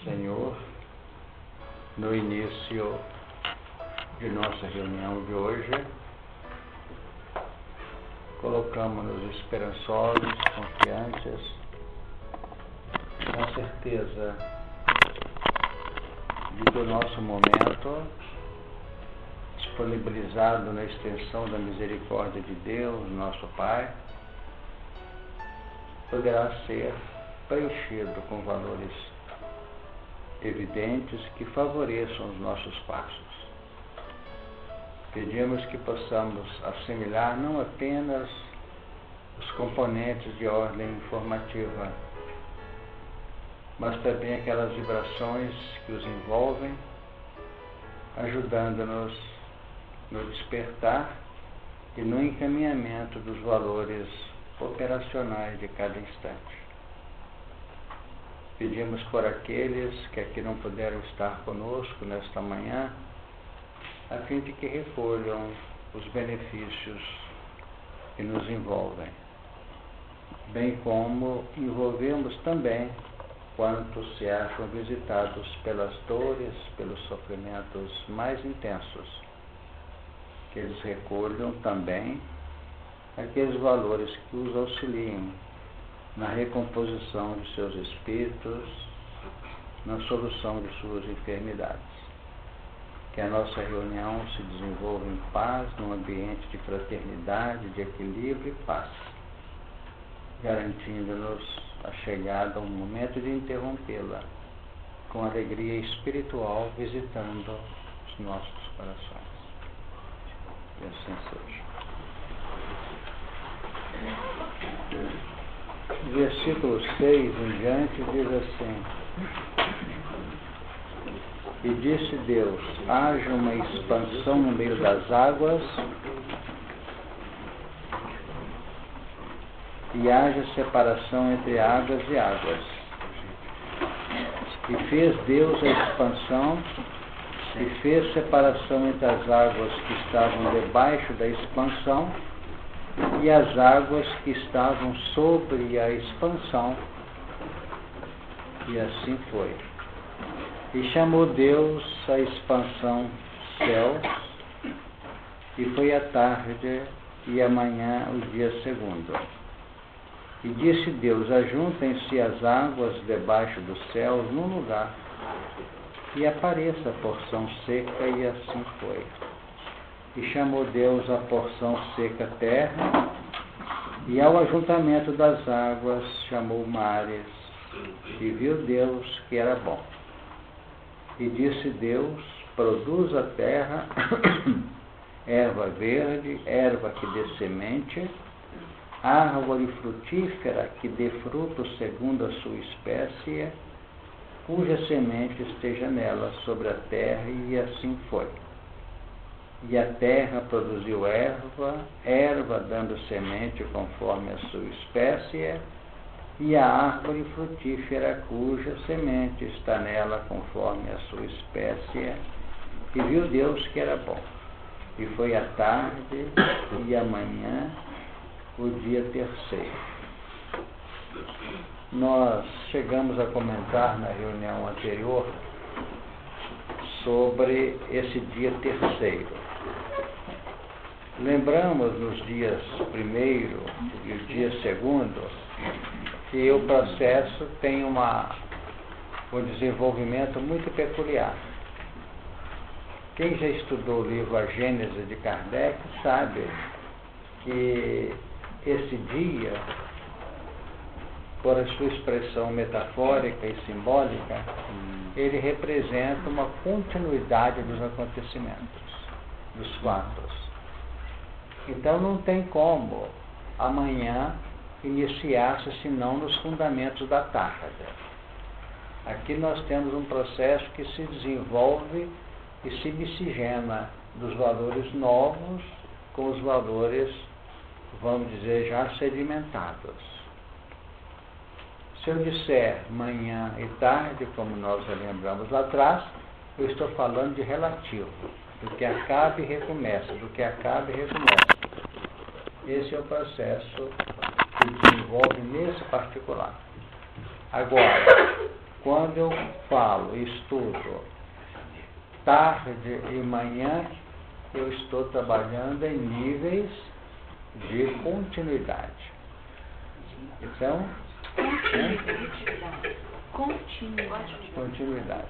Senhor, no início de nossa reunião de hoje, colocamos-nos esperançosos, confiantes, com a certeza de que o nosso momento, disponibilizado na extensão da misericórdia de Deus, nosso Pai, poderá ser preenchido com valores evidentes que favoreçam os nossos passos. Pedimos que possamos assimilar não apenas os componentes de ordem informativa, mas também aquelas vibrações que os envolvem, ajudando-nos no despertar e no encaminhamento dos valores operacionais de cada instante. Pedimos por aqueles que aqui não puderam estar conosco nesta manhã, a fim de que recolham os benefícios que nos envolvem, bem como envolvemos também quantos se acham visitados pelas dores, pelos sofrimentos mais intensos, que eles recolham também aqueles valores que os auxiliem na recomposição de seus espíritos, na solução de suas enfermidades. Que a nossa reunião se desenvolva em paz, num ambiente de fraternidade, de equilíbrio e paz, garantindo-nos a chegada a um momento de interrompê-la com alegria espiritual, visitando os nossos corações. E assim seja. Versículo 6 em diante diz assim: E disse Deus, haja uma expansão no meio das águas e haja separação entre águas e águas. E fez Deus a expansão e fez separação entre as águas que estavam debaixo da expansão e as águas que estavam sobre a expansão. E assim foi. E chamou Deus a expansão céus, e foi a tarde e a manhã o dia segundo. E disse Deus, ajuntem-se as águas debaixo dos céus num lugar, e apareça a porção seca, e assim foi. E chamou Deus a porção seca terra, e ao ajuntamento das águas chamou mares, e viu Deus que era bom. E disse Deus, produz a terra erva verde, erva que dê semente, árvore frutífera que dê fruto segundo a sua espécie, cuja semente esteja nela sobre a terra, e assim foi. E a terra produziu erva, erva dando semente conforme a sua espécie, e a árvore frutífera cuja semente está nela conforme a sua espécie. E viu Deus que era bom. E foi a tarde e a manhã o dia terceiro. Nós chegamos a comentar na reunião anterior sobre esse dia terceiro. Lembramos nos dias primeiro e o dia segundo que o processo tem um desenvolvimento muito peculiar. Quem já estudou o livro A Gênese de Kardec sabe que esse dia, por a sua expressão metafórica e simbólica, ele representa uma continuidade dos acontecimentos, dos fatos. Então não tem como amanhã iniciar-se senão nos fundamentos da tarde. Aqui nós temos um processo que se desenvolve e se miscigena dos valores novos com os valores, vamos dizer, já sedimentados. Se eu disser manhã e tarde, como nós já lembramos lá atrás, eu estou falando de relativo, do que acaba e recomeça, do que acaba e recomeça. Esse é o processo que desenvolve nesse particular. Agora, quando eu falo, estudo, tarde e manhã, eu estou trabalhando em níveis de continuidade. Então, continuidade.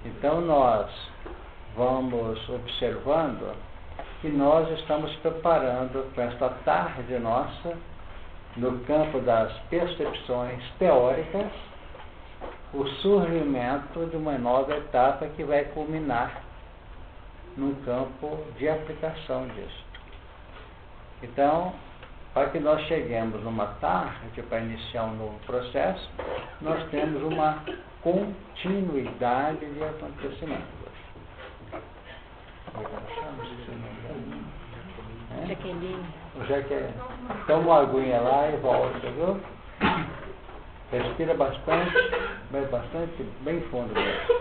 Então, nós vamos observando que nós estamos preparando para esta tarde nossa, no campo das percepções teóricas, o surgimento de uma nova etapa que vai culminar no campo de aplicação disso. Então, para que nós cheguemos numa tarde para iniciar um novo processo, nós temos uma continuidade de acontecimentos. Jaqueline. Toma uma aguinha lá e volta, viu? Respira bastante, bem fundo mesmo,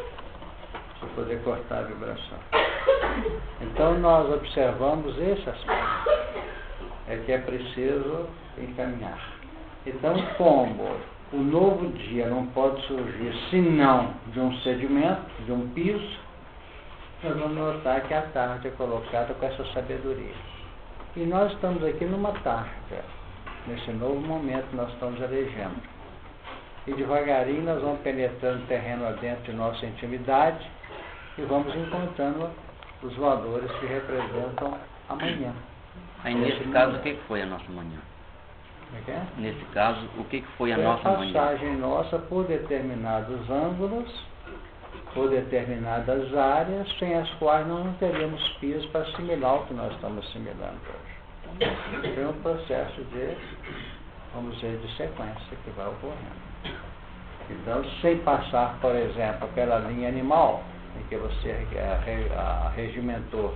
para poder cortar a vibração. Então nós observamos esse aspecto, é que é preciso encaminhar. Então, como o novo dia não pode surgir senão de um sedimento, de um piso, nós vamos notar que a tarde é colocada com essa sabedoria. E nós estamos aqui numa tarde, nesse novo momento nós estamos elegendo. E devagarinho nós vamos penetrando terreno adentro de nossa intimidade e vamos encontrando os valores que representam amanhã. Aí nesse caso, o que foi a nossa manhã? Nesse caso, o que foi a nossa manhã? A passagem nossa por determinados ângulos, por determinadas áreas, sem as quais nós não teríamos piso para assimilar o que nós estamos assimilando hoje. Tem um processo de, vamos dizer, de sequência que vai ocorrendo. Então, sem passar, por exemplo, pela linha animal, em que você regimentou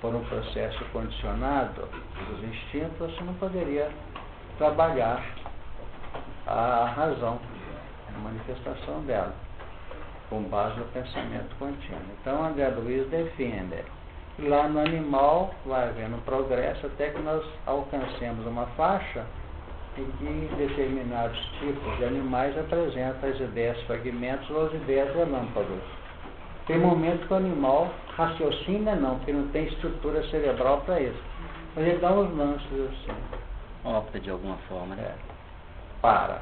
por um processo condicionado dos instintos, você não poderia trabalhar a razão, a manifestação dela, com base no pensamento contínuo. Então, André Luiz defende. Lá no animal vai havendo um progresso até que nós alcancemos uma faixa em que determinados tipos de animais apresentam as ideias fragmentos ou as ideias relâmpagos. Tem momentos que o animal raciocina não, porque não tem estrutura cerebral para isso. Mas ele dá uns lances assim. Opta de alguma forma, né? Para.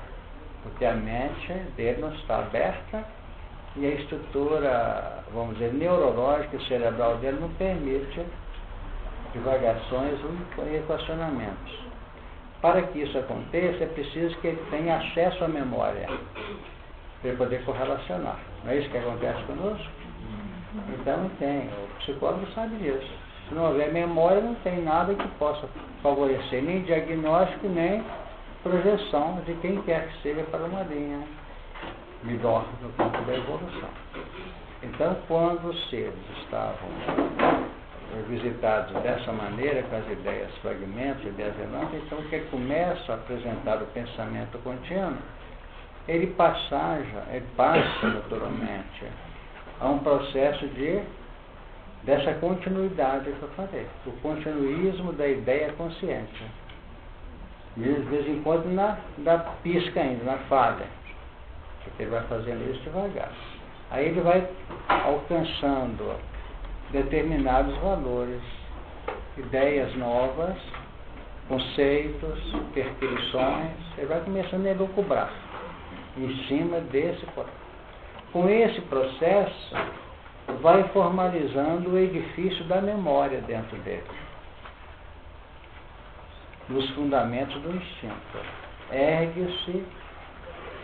Porque a mente dele não está aberta e a estrutura, vamos dizer, neurológica e cerebral dele não permite divagações e equacionamentos. Para que isso aconteça, é preciso que ele tenha acesso à memória, para ele poder correlacionar. Não é isso que acontece conosco? Então tem, o psicólogo sabe disso. Se não houver memória, não tem nada que possa favorecer nem diagnóstico, nem projeção de quem quer que seja para uma linha melhor no campo da evolução. Então, quando os seres estavam visitados dessa maneira, com as ideias fragmentos, ideias relâmpagos, então que ele começa a apresentar o pensamento contínuo, ele passa naturalmente a um processo dessa continuidade que eu falei, o continuismo da ideia consciente. De vez em quando na pisca ainda, na falha, porque ele vai fazendo isso devagar. Aí ele vai alcançando determinados valores, ideias novas, conceitos, perquisições, ele vai começando a elucubrar em cima desse. Com esse processo, vai formalizando o edifício da memória dentro dele, nos fundamentos do instinto. Ergue-se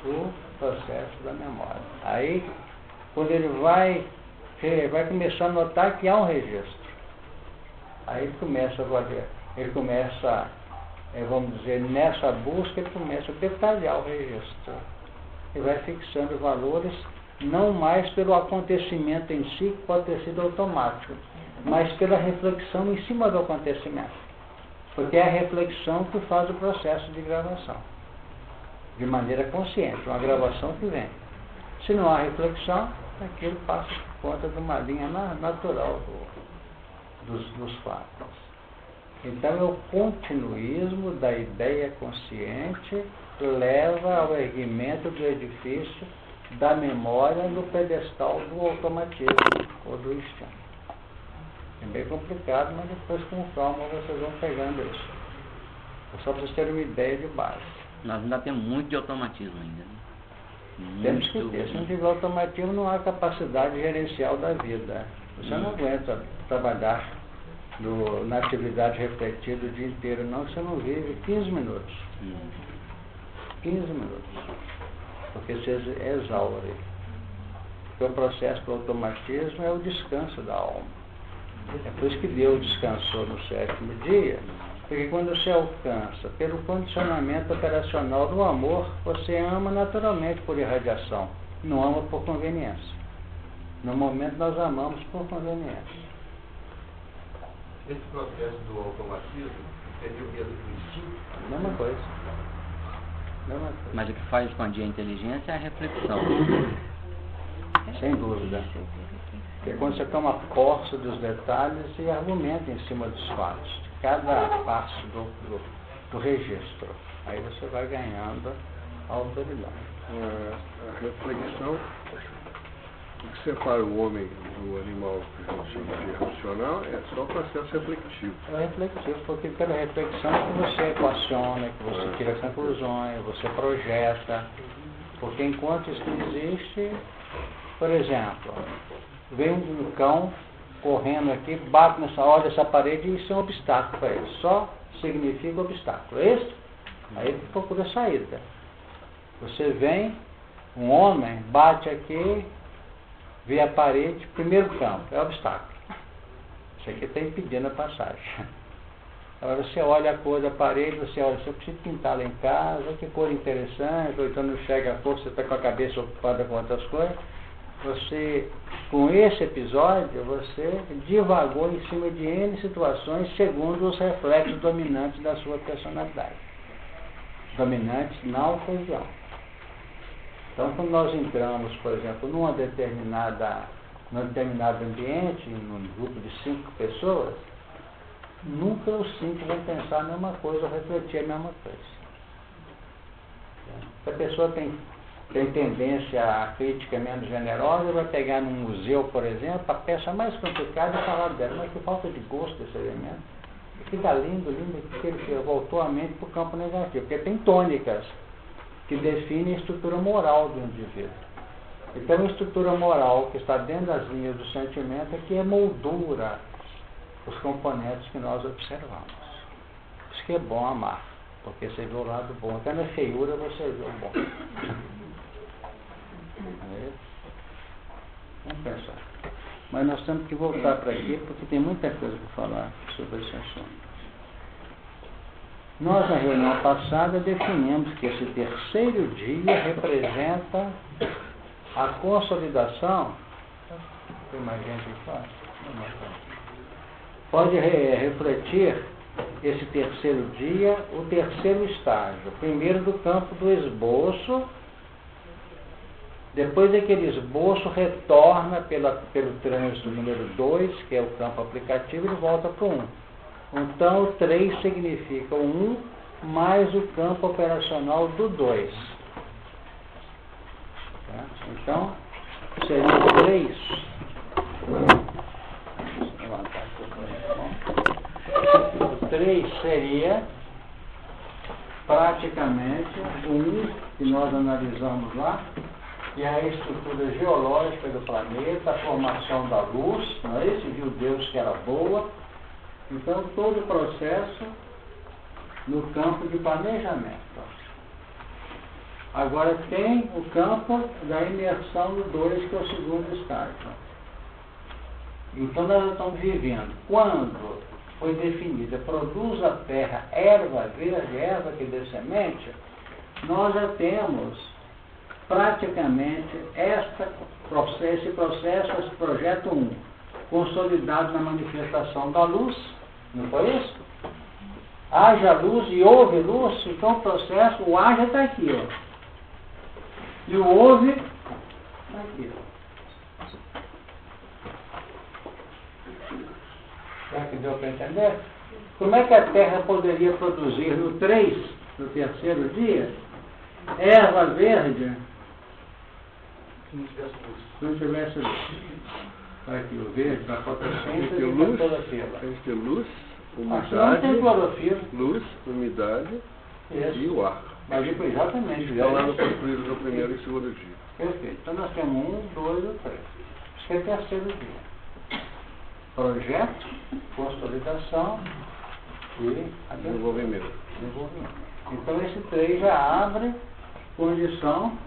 o processo da memória. Aí, quando ele vai começar a notar que há um registro. Aí ele começa a valer, vamos dizer, nessa busca, ele começa a detalhar o registro. Ele vai fixando valores, não mais pelo acontecimento em si, que pode ter sido automático, mas pela reflexão em cima do acontecimento. Porque é a reflexão que faz o processo de gravação, de maneira consciente, uma gravação que vem. Se não há reflexão, aquilo passa por conta de uma linha natural dos fatos. Então, o continuismo da ideia consciente leva ao erguimento do edifício da memória no pedestal do automatismo ou do instinto. É bem complicado, mas depois com calma vocês vão pegando isso. É só para vocês terem uma ideia de base. Nós ainda temos muito de automatismo ainda, né? Temos que ter. Se não tiver automatismo, não há capacidade gerencial da vida. Você não aguenta trabalhar na atividade refletida o dia inteiro, não. Você não vive 15 minutos. 15 minutos. Porque você exaure. Porque o processo do automatismo é o descanso da alma. É por isso que Deus descansou no 7º dia. Porque quando você alcança, pelo condicionamento operacional do amor, você ama naturalmente por irradiação, não ama por conveniência. No momento nós amamos por conveniência. Esse processo do automatismo seria o mesmo do instinto? Mesma coisa. Mas o que faz expandir a inteligência é a reflexão. Sem dúvida. Porque quando você toma posse dos detalhes e argumenta em cima dos fatos, cada passo do registro, aí você vai ganhando a autoridade. A reflexão, o que separa o homem do animal que a gente chama de racional é só o processo reflexivo. É reflexivo, porque pela reflexão é que você equaciona, que você tira conclusões, você projeta. Porque enquanto isso não existe, por exemplo, vem um cão correndo aqui, bate nessa hora dessa parede e isso é um obstáculo para ele. Só significa obstáculo. É isso? Aí ele procura saída. Você vem, um homem, bate aqui, vê a parede, primeiro campo, é obstáculo. Isso aqui está impedindo a passagem. Agora você olha a cor da parede, você olha, se eu preciso pintar lá em casa, que cor interessante, ou então não chega a cor, você está com a cabeça ocupada com outras coisas. Você, com esse episódio, você divagou em cima de N situações segundo os reflexos dominantes da sua personalidade. Dominantes na ocasião. Então, quando nós entramos, por exemplo, num determinado ambiente, num grupo de 5 pessoas, nunca os 5 vão pensar a mesma coisa ou refletir a mesma coisa. Se a pessoa tem tendência à crítica menos generosa, vai pegar num museu, por exemplo, a peça mais complicada e falar dela, mas que falta de gosto desse elemento. Fica lindo, porque ele voltou a mente para o campo negativo, porque tem tônicas que definem a estrutura moral do indivíduo. Então, a estrutura moral que está dentro das linhas do sentimento é que emoldura os componentes que nós observamos. Por isso que é bom amar, porque você vê o lado bom. Até na feiura você vê o bom. Vamos pensar. Mas nós temos que voltar para aqui, porque tem muita coisa para falar sobre esse assunto. Nós, na reunião passada, definimos que esse 3º dia representa a consolidação. Tem mais gente que faz? Pode refletir esse 3º dia, o 3º estágio. Primeiro do campo do esboço, depois aquele esboço retorna pelo trânsito número 2, que é o campo aplicativo, e volta para o 1. Então, o 3 significa o 1 mais o campo operacional do 2. Tá? Então, seria o 3. O 3 seria praticamente o 1 que nós analisamos lá, que é a estrutura geológica do planeta, a formação da luz, não é isso? Viu Deus que era boa. Então, todo o processo no campo de planejamento. Agora tem o campo da imersão no 2, que é o 2º estágio. Então, nós estamos vivendo. Quando foi definida, produz a terra erva verde, erva que dê semente, nós já temos praticamente esse processo, esse projeto 1, consolidado na manifestação da luz, não foi isso? Haja luz e houve luz, então o processo, o haja está aqui, ó. E o houve está aqui, ó. Será que deu para entender? Como é que a Terra poderia produzir no 3, no 3º dia, erva verde, se não tivesse luz. Se não tivesse luz. Olha aqui, o verde, da fotossíntese Tem e luz, da clorofila. tem que ter luz, Se não tem umidade, clorofila, luz, umidade e isso. o ar. Mas exatamente. Está lá no construído no primeiro e segundo dia. Perfeito. Então nós temos 1, 2 ou 3. Isso que é terceiro dia. Projeto, consolidação e Desenvolvimento. desenvolvimento. Então esse 3 já abre condição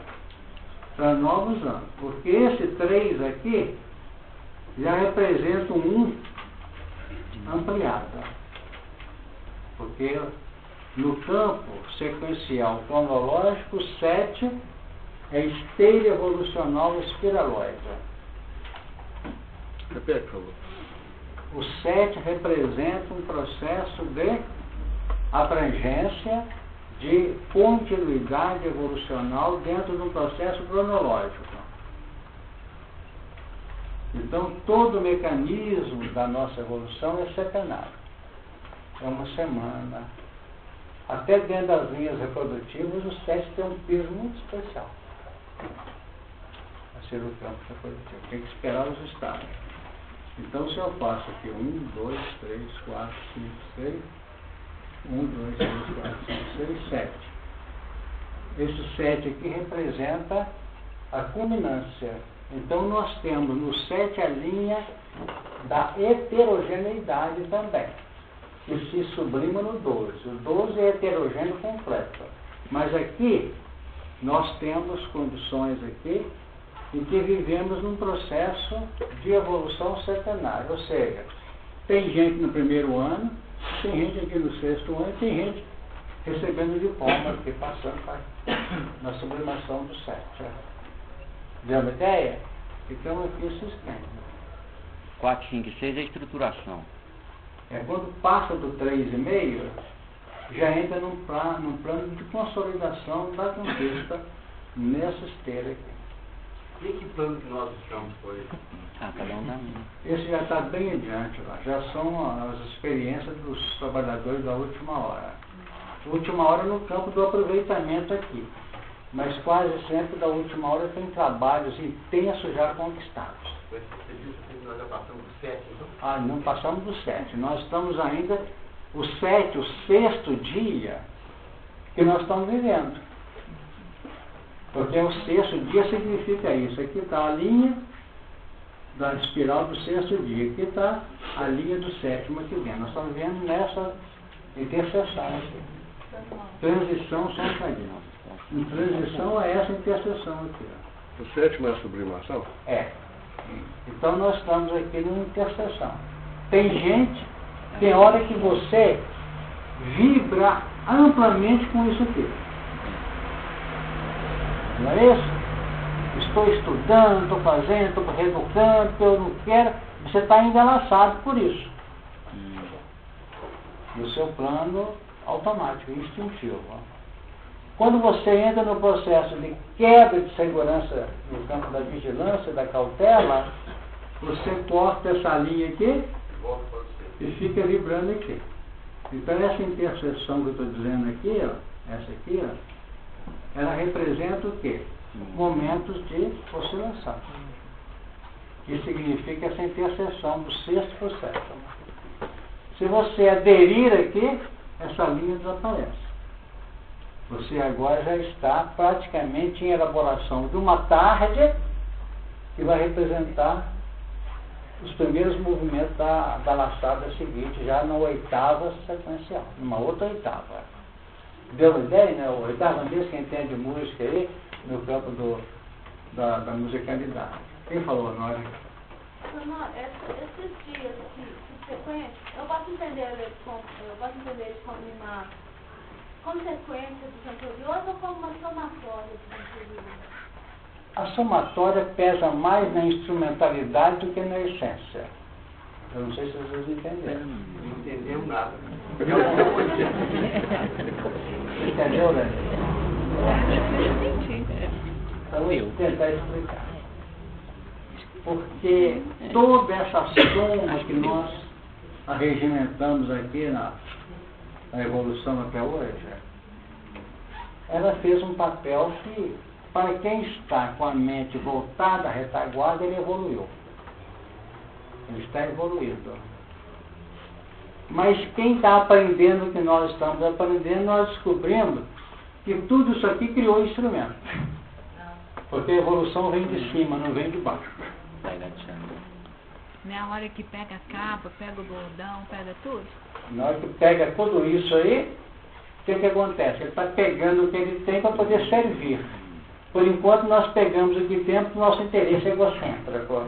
para novos anos. Porque esse 3 aqui já representa um 1 ampliado. Porque no campo sequencial cronológico, 7 é esteira evolucional espiraloide. Repete, por favor. O 7 representa um processo de abrangência, de continuidade evolucional dentro de um processo cronológico. Então, todo o mecanismo da nossa evolução é setenário. É uma semana. Até dentro das linhas reprodutivas, o 7 tem um peso muito especial. A ser o campo reprodutivo. Tem que esperar os estágios. Então, se eu faço aqui 1, 2, 3, 4, 5, 6, 1, 2, 3, 4, 5, 6, 7. Esse 7 aqui representa a culminância. Então, nós temos no 7 a linha da heterogeneidade também, que se sublima no 12. O 12 é heterogêneo completo. Mas aqui, nós temos condições aqui em que vivemos num processo de evolução setenária. Ou seja, tem gente no primeiro ano, tem gente aqui no sexto ano, tem gente recebendo diploma aqui, passando na sublimação do 7. Deu uma ideia? Então aqui esse esquema. 4, 5 e 6 é a estruturação. É quando passa do 3,5, já entra num plano de consolidação da conquista nessa esteira aqui. E que plano que nós estamos hoje? Cada um da minha. Esse já está bem adiante lá. Já são as experiências dos trabalhadores da última hora. Última hora no campo do aproveitamento aqui. Mas quase sempre da última hora tem trabalhos intensos já conquistados. Você disse que nós já passamos do 7, então? Não passamos do 7. Nós estamos ainda, o 7, o sexto dia que nós estamos vivendo. Porque o sexto dia significa isso. Aqui está a linha da espiral do sexto dia. Aqui está a linha do sétimo que vem. Nós estamos vendo nessa interseção aqui. Transição só um bocadinho. Em transição é essa interseção aqui. O sétimo é a sublimação? É. Então nós estamos aqui numa interseção. Tem gente, tem hora que você vibra amplamente com isso aqui. Não é isso? Estou estudando, estou fazendo, estou reeducando, eu não quero. Você está enlaçado por isso. No seu plano automático, instintivo. Quando você entra no processo de quebra de segurança no campo da vigilância, da cautela, você corta essa linha aqui e fica vibrando aqui. Então essa interseção que eu estou dizendo aqui, ó, essa aqui, ó, ela representa o quê? Momentos de oscilação. Que significa essa interseção do sexto para o sétimo. Se você aderir aqui, essa linha desaparece. Você agora já está praticamente em elaboração de uma tarde que vai representar os primeiros movimentos da laçada seguinte, já na oitava sequencial, numa outra oitava. Deu uma ideia, né? O oitavandês que entende música aí, no campo da musicalidade. Quem falou, Nora? Esses dias de sequência, eu posso entender eles como uma consequência dos anteriores ou como uma somatória dos anteriores? A somatória pesa mais na instrumentalidade do que na essência. Eu não sei se vocês entenderam. Não entendemos nada. Entendeu, né? Então eu vou tentar explicar. Porque toda essa soma que nós arregimentamos aqui na evolução até hoje, ela fez um papel que para quem está com a mente voltada à retaguarda, ele evoluiu. Ele está evoluído. Mas quem está aprendendo o que nós estamos aprendendo, nós descobrimos que tudo isso aqui criou instrumento. Porque a evolução vem de cima, não vem de baixo. Na hora que pega a capa, pega o bordão, pega tudo? Na hora que pega tudo isso aí, o que acontece? Ele está pegando o que ele tem para poder servir. Por enquanto, nós pegamos o que temos para o nosso interesse egocêntrico.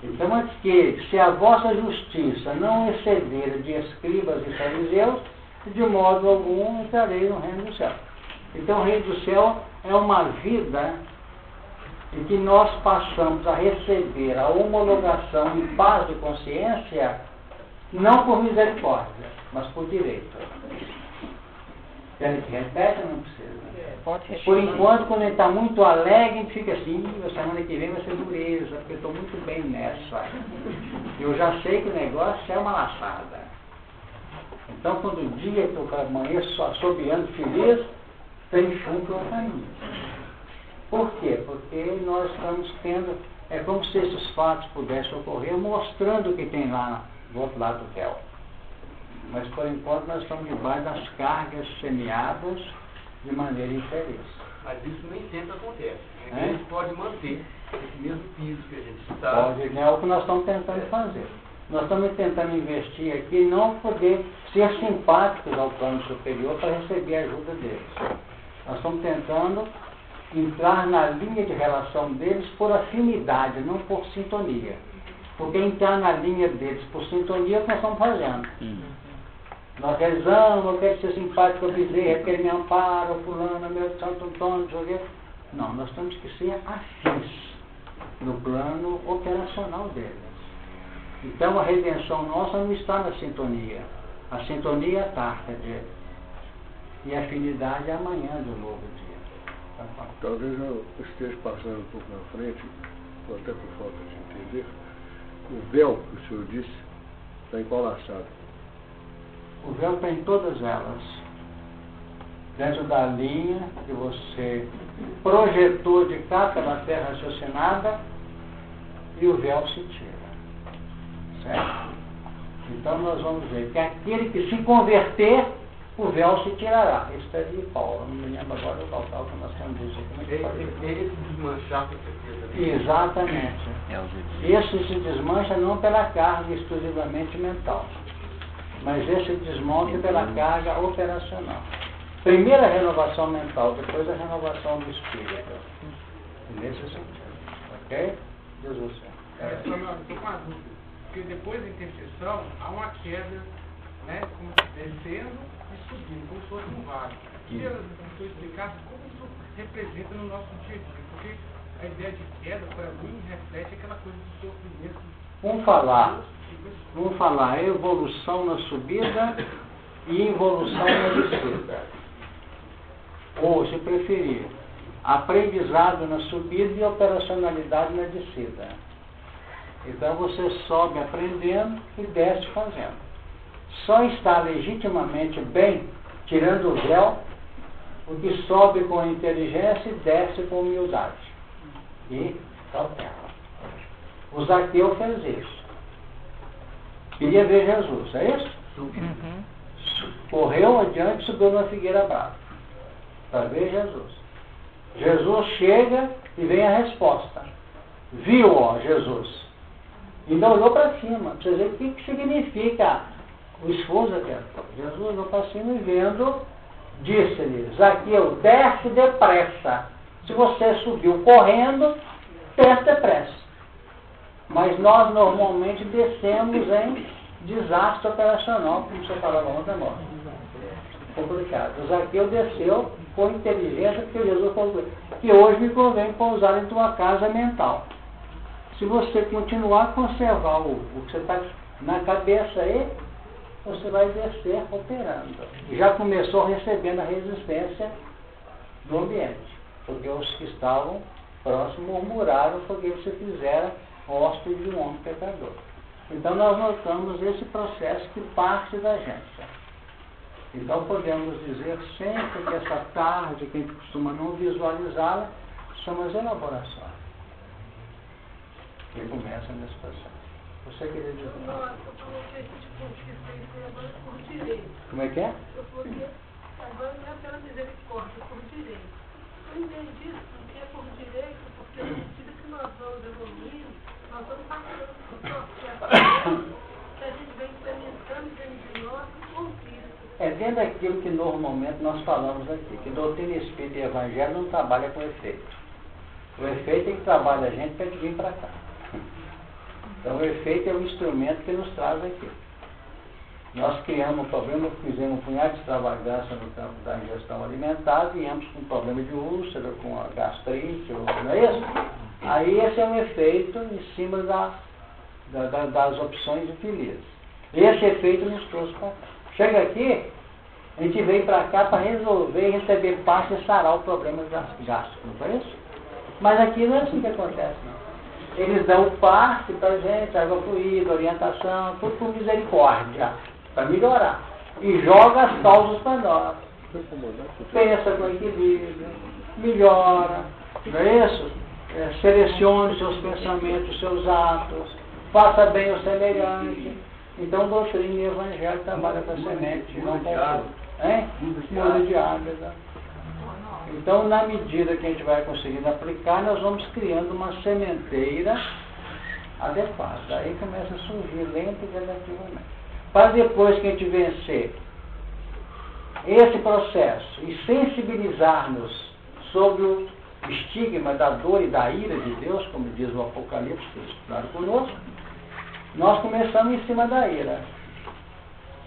Então, antes que, se a vossa justiça não exceder de escribas e fariseus, de modo algum entrarei no reino do céu. Então, o reino do céu é uma vida em que nós passamos a receber a homologação em paz de consciência, não por misericórdia, mas por direito. Querem que repete ou não precisa? Por enquanto, quando ele está muito alegre, ele fica assim, a semana que vem vai ser dureza, porque eu estou muito bem nessa. Eu já sei que o negócio é uma laçada. Então, quando o dia que eu amanheço assobiando feliz, tem chum pelo caminho. Por quê? Porque nós estamos tendo, é como se esses fatos pudessem ocorrer, mostrando o que tem lá do outro lado do véu. Mas, por enquanto, nós estamos debaixo das cargas semeadas de maneira infeliz. Mas isso nem sempre acontece. A gente pode manter esse mesmo piso que a gente está. Pode, é o que nós estamos tentando fazer. Nós estamos tentando investir aqui não poder ser simpáticos ao plano superior para receber a ajuda deles. Nós estamos tentando entrar na linha de relação deles por afinidade, não por sintonia. Porque entrar na linha deles por sintonia é o que nós estamos fazendo. Nós rezamos, eu quero ser simpático ao Bezerra, porque ele me ampara, o fulano, meu Santo Antônio, não sei o quê. Não, nós temos que ser afins no plano operacional deles. Então a redenção nossa não está na sintonia. A sintonia é tarde e a afinidade é amanhã do novo dia. Talvez eu esteja passando um pouco na frente, ou até por falta de entender. O véu que o senhor disse está encolaçado. O véu está em todas elas. Dentro da linha que você projetou de cá pela terra raciocinada e o véu se tira. Certo? Então nós vamos ver que aquele que se converter, o véu se tirará. Isso é de Paulo, não me lembro agora o local que nós temos isso aqui. Ele se desmanchar, com certeza. Exatamente. Esse se desmancha não pela carga exclusivamente mental, mas esse desmonte pela carga operacional. Primeiro a renovação mental, depois a renovação do espírito. Nesse sentido. Ok? Jesus. Estou com uma dúvida. Porque depois da intercessão, há uma queda, né, como descendo e subindo, como se fosse um vale. Queria que o senhor explicasse como isso representa no nosso dia a dia. Porque a ideia de queda, para mim, reflete aquela coisa do sofrimento. Vamos falar evolução na subida e involução na descida. Ou, se preferir, aprendizado na subida e operacionalidade na descida. Então você sobe aprendendo e desce fazendo. Só está legitimamente bem, tirando o véu, o que sobe com inteligência e desce com humildade. E cautela. O Zaqueu fez isso. Queria ver Jesus, é isso? Correu adiante e subiu na figueira brava para ver Jesus. Jesus chega e vem a resposta. Viu, ó, Jesus. E não olhou para cima. Para você ver o que significa o esforço daquela coisa. Jesus olhou para cima e vendo, disse-lhe: Zaqueu, desce depressa. Se você subiu correndo, desce depressa. Mas nós normalmente descemos em desastre operacional, como você falava ontem, amor. Complicado. O Zaqueu desceu com inteligência, porque Jesus falou que hoje me convém pousar em tua casa mental. Se você continuar a conservar o que você está na cabeça aí, você vai descer operando. Já começou recebendo a resistência do ambiente, porque os que estavam próximos murmuraram porque você fizera hóspede de um homem pecador. Então nós notamos esse processo que parte da gente. Então podemos dizer sempre que essa tarde, que a gente costuma não visualizá-la, são as elaborações que começam nesse processo. Você queria dizer? Como é que é? Eu falei, agora não é pela misericórdia, por direito. Eu entendi isso, que é por direito, porque à medida que nós vamos evoluindo, nós vamos passando por processo que a gente vem implementando dentro de nós com isso. É dentro daquilo que normalmente nós falamos aqui, que doutrina espírita e evangelho não trabalha com efeito. O efeito é que trabalha a gente para vir para cá. Então o efeito é o instrumento que nos traz aqui. Nós criamos um problema, fizemos um punhado de extravagância no campo da ingestão alimentar, viemos com um problema de úlcera, com a gastrite, não é isso? Aí esse é um efeito em cima das opções infelizes. Esse efeito nos trouxe para cá. Chega aqui, a gente veio para cá para resolver, receber parte e sarar o problema gástrico, não é isso? Mas aqui não é assim que acontece, não. Eles dão o passe para a gente, água fluida, orientação, tudo por misericórdia, para melhorar. E joga as causas para nós. Pensa com equilíbrio, melhora, não é isso? Selecione seus pensamentos, seus atos, faça bem o semelhante. Então, doutrina e evangelho trabalha com a semente, não com o muda de hábito. Então, na medida que a gente vai conseguindo aplicar, nós vamos criando uma sementeira adequada. Aí começa a surgir lento e gradativamente. Para depois que a gente vencer esse processo e sensibilizar-nos sobre o estigma da dor e da ira de Deus, como diz o Apocalipse, que é estudado conosco, nós começamos em cima da ira.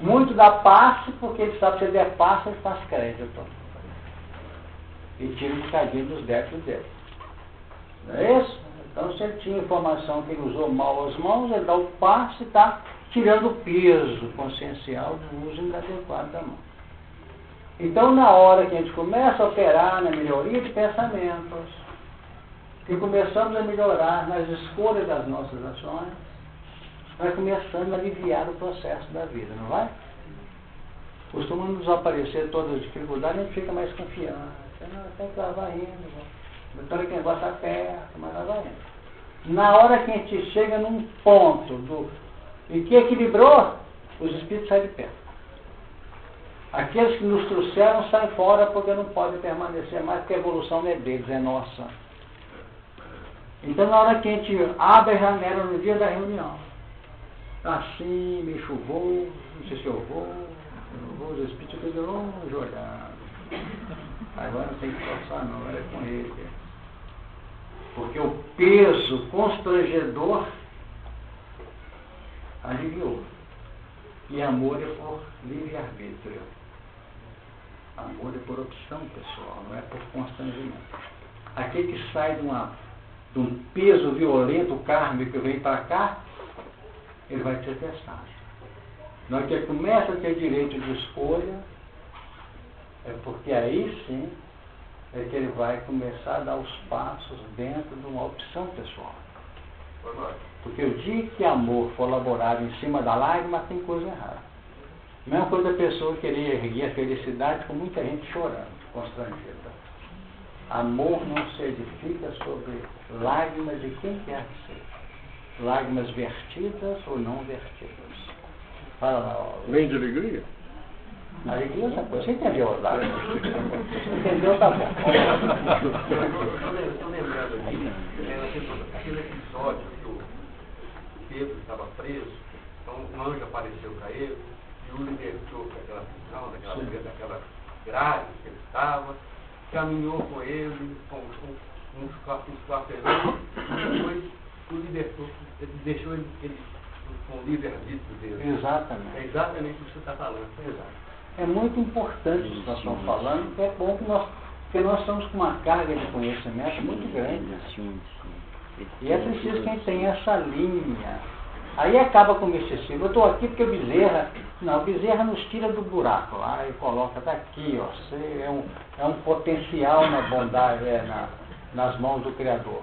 Muito dá passe, porque ele sabe que se ele der passe, ele faz crédito. E tira um bocadinho dos débitos dele. Não é isso? Então, se ele tinha informação que ele usou mal as mãos, ele dá o passe e está tirando o peso consciencial do uso inadequado da mão. Então, na hora que a gente começa a operar na melhoria de pensamentos, que começamos a melhorar nas escolhas das nossas ações, vai começando a aliviar o processo da vida, não vai? Costuma nos aparecer todas as dificuldades, a gente fica mais confiante. Tem que lavar indo, doutora que negócio está perto, mas lavar indo. Na hora que a gente chega num ponto em que equilibrou, os espíritos saem de perto. Aqueles que nos trouxeram saem fora porque não podem permanecer mais, porque a evolução não é deles, é nossa. Então, na hora que a gente abre a janela no dia da reunião, está assim, meio chuvoso, não sei se eu vou, os espíritos ficam longe olhando. Agora não tem que forçar não, é com ele. Porque o peso constrangedor aliviou. E amor é por livre-arbítrio. Amor é por opção pessoal, não é por constrangimento. Aquele que sai de um peso violento kármico que vem para cá, ele vai ser testado. Na hora que ele começa a ter direito de escolha, é porque aí sim é que ele vai começar a dar os passos dentro de uma opção pessoal. Porque o dia que amor for elaborado em cima da lágrima, tem coisa errada. Mesma coisa da pessoa querer erguer a felicidade com muita gente chorando, constrangida. Amor não se edifica sobre lágrimas de quem quer que seja. Lágrimas vertidas ou não vertidas. Fala lá. Vem de alegria? Alegria é outra coisa. Você entendeu as lágrimas? Entendeu, tá bom. Estou lembrando aqui, aquele episódio que o Pedro estava preso, então um anjo apareceu para ele e o libertou daquela prisão, daquela grade que ele estava, caminhou com ele, uns quarteirões, e depois o libertou, ele deixou ele com o livre-arbítrio dele. Exatamente. É exatamente o que você está falando. Exato. É muito importante o que nós estamos falando, que é bom porque nós estamos com uma carga de conhecimento muito grande. E é preciso que a gente tenha essa linha. Aí acaba com o misticismo. Eu estou aqui porque o Bezerra nos tira do buraco lá e coloca, está aqui, ó, você é um potencial na bondade, nas mãos do Criador.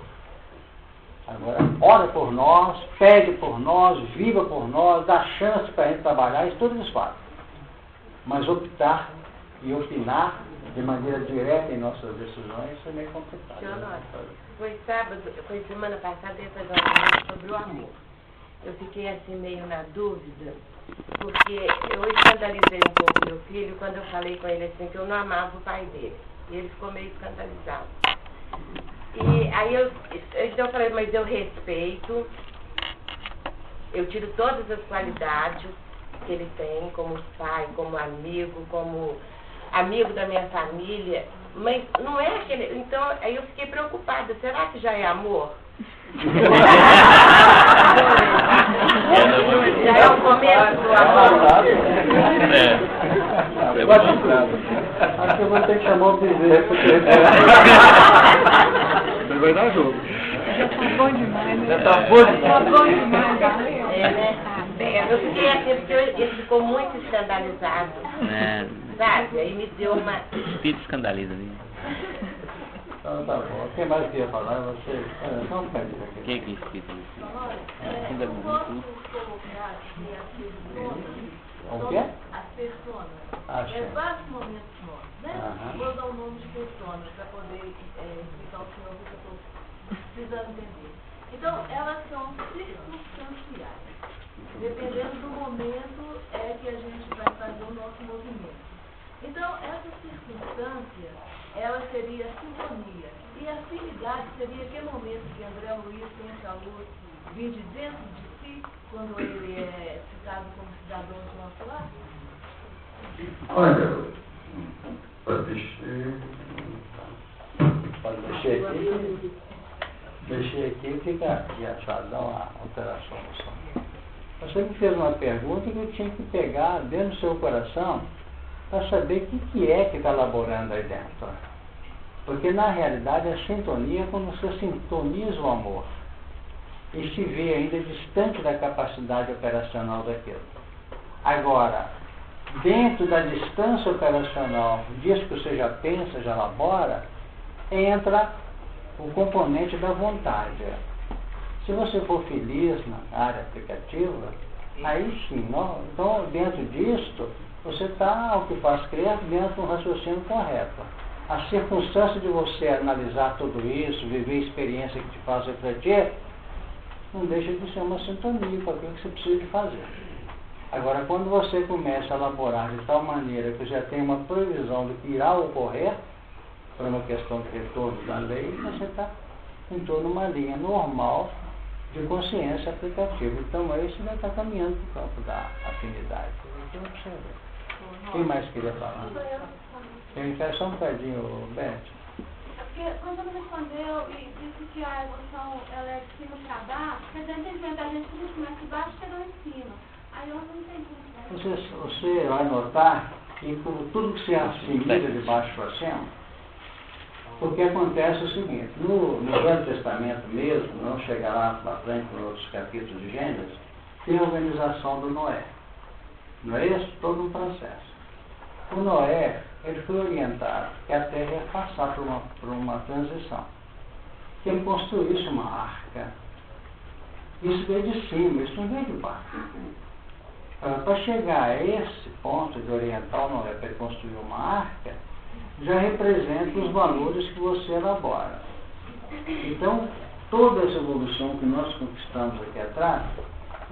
Agora, ora por nós, pede por nós, viva por nós, dá chance para a gente trabalhar, isso tudo eles fazem. Mas optar e opinar de maneira direta em nossas decisões é meio complicado. Foi sábado, foi semana passada, eu ia fazer uma pergunta sobre o amor. Eu fiquei assim meio na dúvida, porque eu escandalizei um pouco meu filho quando eu falei com ele assim que eu não amava o pai dele. E ele ficou meio escandalizado. E aí então eu falei, mas eu respeito, eu tiro todas as qualidades que ele tem como pai, como amigo da minha família, mas não é aquele. Então aí eu fiquei preocupada, será que já é amor? Já é o começo do amor. Acho que eu vou ter que chamar o bezerro. Mas vai dar jogo. Já tá bom demais, né? Já tá bom demais. Tá bom demais, Eu fiquei assim, porque ele ficou muito escandalizado. Sabe? Aí me deu uma. Espírito escandaliza, né? Então tá bom. Quem mais queria falar? Você? Não, não, O que é espírito? Ainda muito. O quê? As personas. Vários momentos nossos, né? Vou dar o nome de personas para poder explicar o senhor o que eu estou precisando entender. Então, elas são circunstanciais. Dependendo do momento que a gente vai fazer o nosso movimento. Então, essa circunstância, ela seria a sintonia. E a afinidade seria aquele momento que André Luiz pensa a luz vir de dentro de si, quando ele é citado como cidadão de nosso lar? Olha, deixei aqui, fica achado, dá uma alteração no som. Você me fez uma pergunta que eu tinha que pegar dentro do seu coração para saber o que é que está elaborando aí dentro. Porque na realidade a sintonia é quando você sintoniza o amor e se vê ainda distante da capacidade operacional daquilo. Agora, dentro da distância operacional disso que você já pensa, já elabora, entra o componente da vontade. Se você for feliz na área aplicativa, aí sim, então dentro disto, você está, ao que faz crer, dentro de um raciocínio correto. A circunstância de você analisar tudo isso, viver a experiência que te faz refletir, não deixa de ser uma sintonia com aquilo que você precisa de fazer. Agora, quando você começa a elaborar de tal maneira que já tem uma previsão do que irá ocorrer, por uma questão de retorno da lei, você está em torno de uma linha normal de consciência aplicativa. Então, aí você vai estar caminhando para o campo da afinidade. Quem mais queria falar? Quer só um bocadinho, Beth? Porque quando você respondeu e disse que a evolução ela é de cima para baixo, quer dizer, entendendo a gente que começa de baixo e chega lá em cima. Aí eu não entendi. Você vai notar que tudo que se assimila de baixo para cima, porque acontece o seguinte, no Velho Testamento mesmo, não chegar lá para frente por outros capítulos de Gênesis, tem a organização do Noé. Não é isso? Todo um processo. O Noé, ele foi orientado que a Terra ia passar por uma transição. Que ele construísse uma arca. Isso veio de cima, isso não veio de baixo. Para chegar a esse ponto de orientar o Noé para construir uma arca, já representa os valores que você elabora. Então, toda essa evolução que nós conquistamos aqui atrás,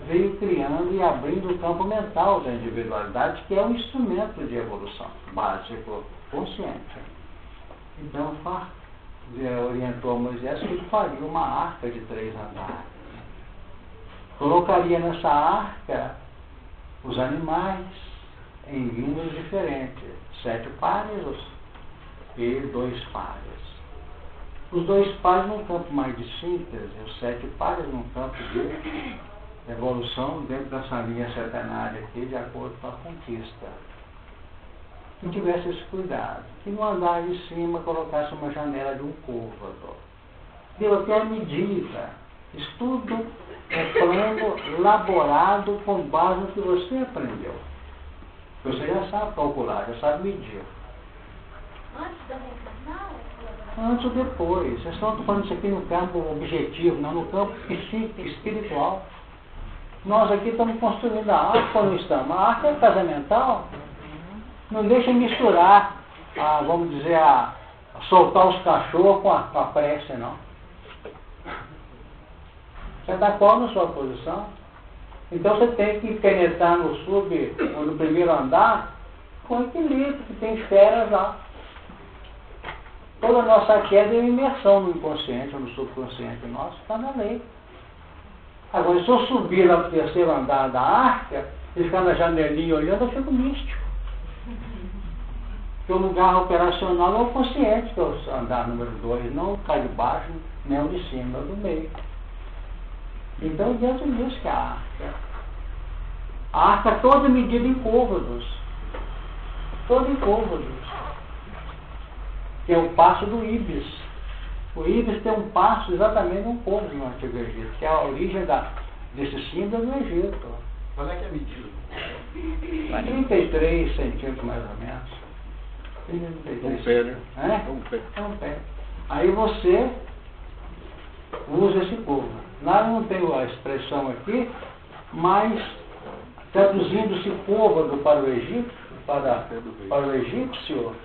veio criando e abrindo o campo mental da individualidade, que é um instrumento de evolução básico, consciente. Então, orientou a Moisés que ele faria uma arca de 3 andares. Colocaria nessa arca os animais em vinhos diferentes, 7 pares e 2 pares. Os 2 pares num campo mais de síntese, os 7 pares num campo de evolução dentro dessa linha centenária aqui, de acordo com a conquista. Que tivesse esse cuidado, que no andar de cima colocasse uma janela de um côvado. Deu até a medida. Isso tudo é plano elaborado com base no que você aprendeu. Você já sabe calcular, já sabe medir. Antes da reencarnar? Antes ou depois. Vocês estão falando isso aqui no campo objetivo, não no campo espiritual. Nós aqui estamos construindo a arca ou não estamos? A arca é casamental. Não deixa misturar, vamos dizer, soltar os cachorros com a prece, não. Você está qual na sua posição? Então você tem que penetrar no no primeiro andar com equilíbrio, que tem esferas lá. Toda a nossa queda é imersão no inconsciente ou no subconsciente nosso, está na lei. Agora, se eu subir lá para o terceiro andar da arca e ficar na janelinha olhando, eu fico místico. Porque o lugar operacional é o consciente, que é o andar número 2, não o cá de baixo, nem o de cima, é o do meio. Então, dentro disso que é a arca. A arca é toda medida em côvados. Toda em côvados. Que é o passo do Ibis. O Ibis tem um passo exatamente um côvado no Antigo Egito, que é a origem desse símbolo do Egito. Qual é que é a medida? 33 centímetros mais ou menos. 33. Um pé, né? É? Um pé. É um pé. Aí você usa esse côvado. Lá eu não tenho a expressão aqui, mas traduzindo-se côvado para o Egito, para o egípcio,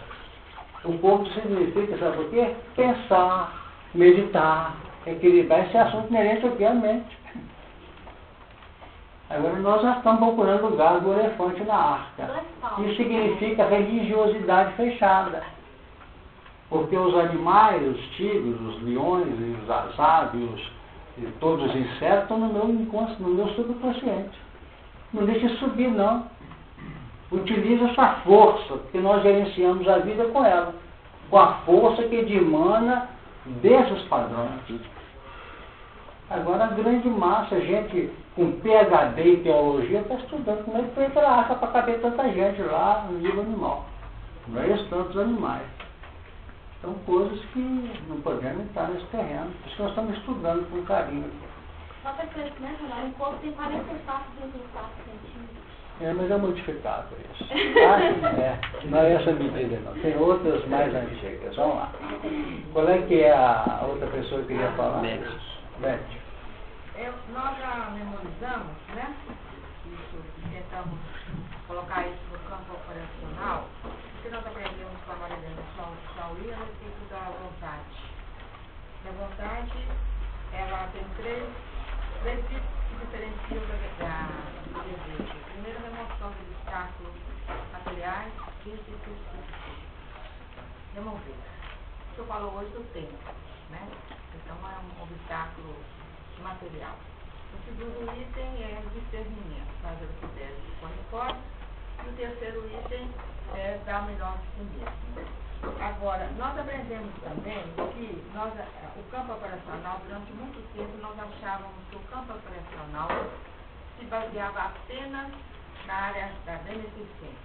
o côvado significa, sabe o quê? Pensar, meditar, equilibrar esse assunto inerente aqui à mente. Agora nós já estamos procurando o lugar do elefante na arca. Isso significa religiosidade fechada. Porque os animais, os tigres, os leões, os aves, e todos os insetos estão no meu subconsciente. Não deixe subir, não. Utilize essa força, porque nós gerenciamos a vida com ela. Com a força que dimana desses padrões. Agora a grande massa, gente com PhD em teologia, está estudando como é que foi aquela arca para caber tanta gente lá no nível animal. Não é isso, tantos animais. São coisas que não podemos entrar nesse terreno. Por isso que nós estamos estudando com carinho. Só para crescimento, não. O corpo tem 44 centímetros. Mas é modificado isso. Não é essa medida, não. Tem outras mais antigas. Vamos lá. Qual é que é a outra pessoa que queria falar? Beth. Nós já memorizamos, né? Tentamos colocar isso no campo operacional. O que nós aprendemos com a Maria Shaolin é o tipo da vontade. A vontade, ela tem três tipos que diferenciam do desejo. Primeiro, a remoção de obstáculos materiais, físicos e psíquicos. Remover. O que eu falo hoje do tempo, né? Então, é um obstáculo material. O segundo item é o discernimento, fazer o que deve quando pode. E o terceiro item é dar o melhor de si mesmo. Agora, nós aprendemos também que o campo operacional, durante muito tempo, nós achávamos que o campo operacional se baseava apenas na área da beneficência.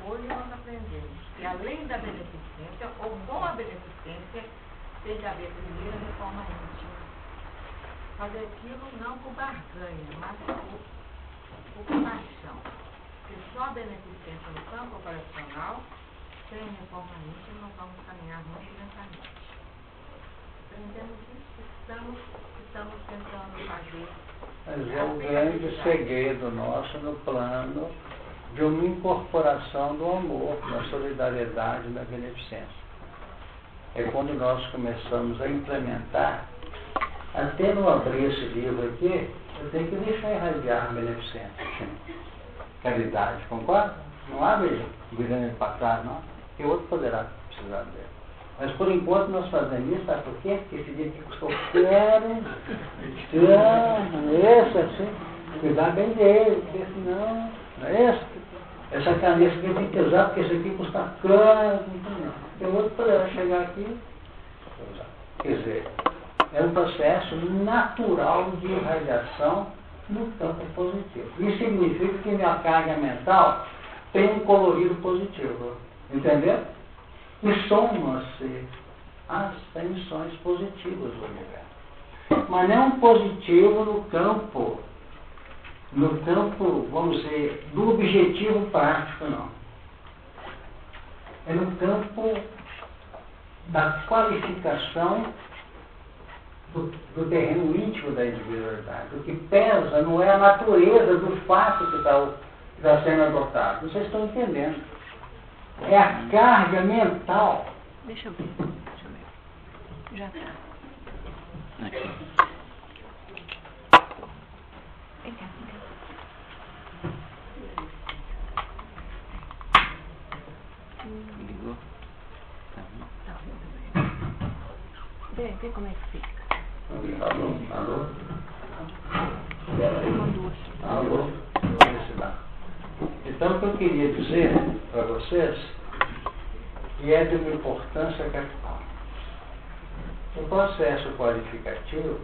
Hoje nós aprendemos que, além da beneficência, ou com a beneficência, tem que haver primeiro a reforma íntima. Fazer aquilo não por barganha, mas por compaixão. Porque só a beneficência no campo operacional, sem reforma íntima, nós vamos caminhar muito lentamente. Aprendemos isso, estamos tentando fazer. Mas é um grande segredo nosso no plano de uma incorporação do amor, da solidariedade e da beneficência. É quando nós começamos a implementar, até no abrir esse livro aqui, eu tenho que deixar irradiar a beneficência, caridade, concorda? Não abre virando para trás, não, porque outro poderá precisar dele. Mas por enquanto nós fazemos isso, sabe por quê? Porque esse dia que custou caro, esse assim, cuidar bem dele, porque senão, não é isso? Essa caneta aqui tem que usar, porque esse aqui custa caro, não. Porque o outro poderá chegar aqui e usar. Quer dizer, é um processo natural de irradiação no campo positivo. Isso significa que minha carga mental tem um colorido positivo. Entendeu? E soma-se as emissões positivas do universo. Mas não é um positivo no campo, vamos dizer, do objetivo prático, não. É no campo da qualificação do terreno íntimo da individualidade. O que pesa não é a natureza do fato que está está sendo adotado. Vocês estão entendendo? É a carga mental. Deixa eu ver. Já está. Aqui. Vem cá. Ligou? Tá. Vê como é que fica. Alô? Alô? Então, o que eu queria dizer para vocês que é de uma importância capital. O processo qualificativo,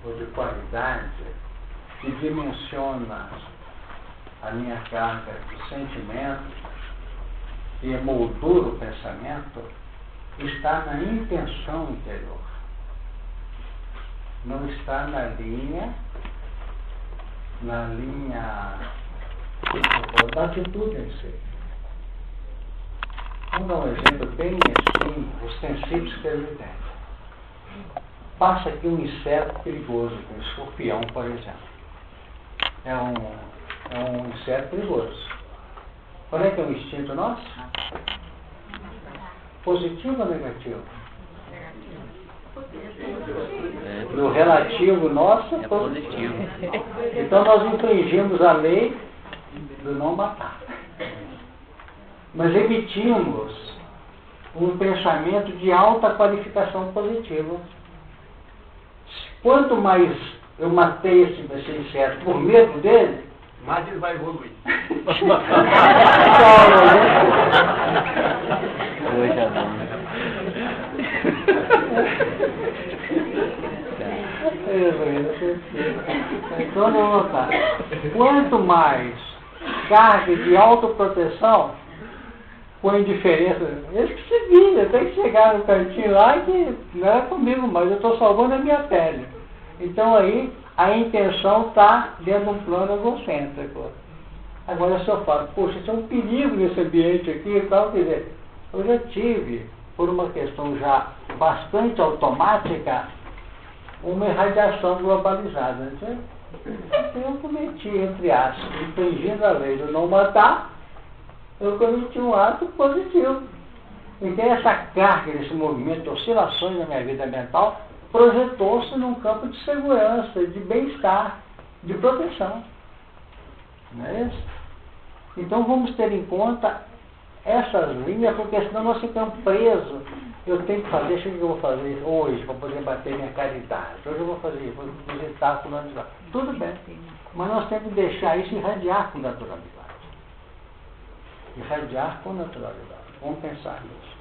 ou de qualidade, que dimensiona a minha carga de sentimento e moldura o pensamento, está na intenção interior. Não está na linha da atitude em si. Vamos dar um exemplo bem assim, os princípios que ele tem. Passa aqui um inseto perigoso, um escorpião, por exemplo. É um inseto perigoso. Qual é que é o instinto nosso? Positivo ou negativo? No relativo nosso é positivo. Então nós infringimos a lei do não matar. Mas emitimos um pensamento de alta qualificação positiva. Quanto mais eu matei esse inseto por medo dele, mais ele vai evoluir. Coisa boa. Então vamos notar. Quanto mais carga de autoproteção, com indiferença, eles que se viram, tem que chegar no cantinho lá que não é comigo, mas eu estou salvando a minha pele. Então aí a intenção está dentro de um plano egocêntrico. Agora se eu falo, poxa, isso é um perigo nesse ambiente aqui e tal, quer dizer, eu já tive, por uma questão já bastante automática, uma irradiação globalizada. Então eu cometi, entre aspas, infringindo a lei do não matar, eu cometi um ato positivo. Então essa carga, esse movimento de oscilações na minha vida mental projetou-se num campo de segurança, de bem-estar, de proteção. Não é isso? Então vamos ter em conta essas linhas, porque senão nós ficamos presos. Eu tenho que fazer, deixa eu ver o que eu vou fazer hoje para poder bater minha caridade. Hoje eu vou fazer isso, vou visitar com naturalidade. Tudo bem, mas nós temos que deixar isso irradiar com naturalidade. Irradiar com naturalidade. Vamos pensar nisso.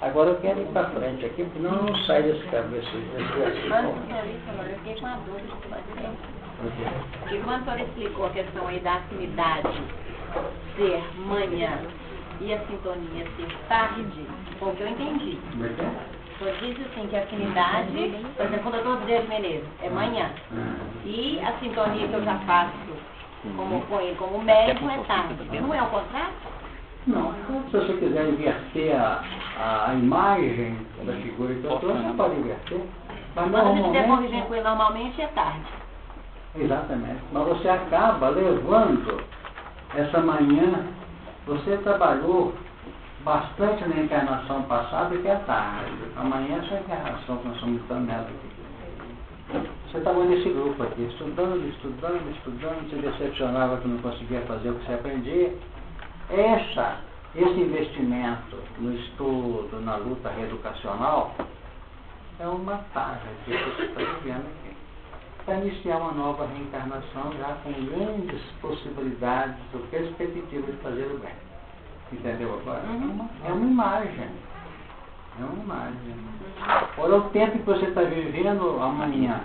Agora eu quero ir para frente aqui, porque não sai desse cabeça. Antes de eu fiquei com a dúvida de fazer. Porque quando o senhor explicou a questão aí da afinidade ser manhã e a sintonia ser tarde, foi o que eu entendi. O senhor disse assim que a afinidade, por exemplo, o Dr. Dias Menezes, é manhã. E a sintonia que eu já faço como médium é tarde. Não é o contrário? Não, se você quiser inverter a imagem da figura que eu trouxe, você pode inverter. Mas quando a gente quiser conviver com ele normalmente, é tarde. Exatamente. Mas você acaba levando essa manhã, você trabalhou bastante na encarnação passada, que é tarde. Amanhã é a sua encarnação, que nós estamos lutando nela aqui. Você estava nesse grupo aqui, estudando, se decepcionava que não conseguia fazer o que você aprendia. Esse investimento no estudo, na luta reeducacional, é uma tarja que você está vivendo aqui. Para iniciar uma nova reencarnação já com grandes possibilidades ou perspectivas de fazer o bem. Entendeu agora? É uma imagem. É uma imagem. Ora, o tempo que você está vivendo amanhã,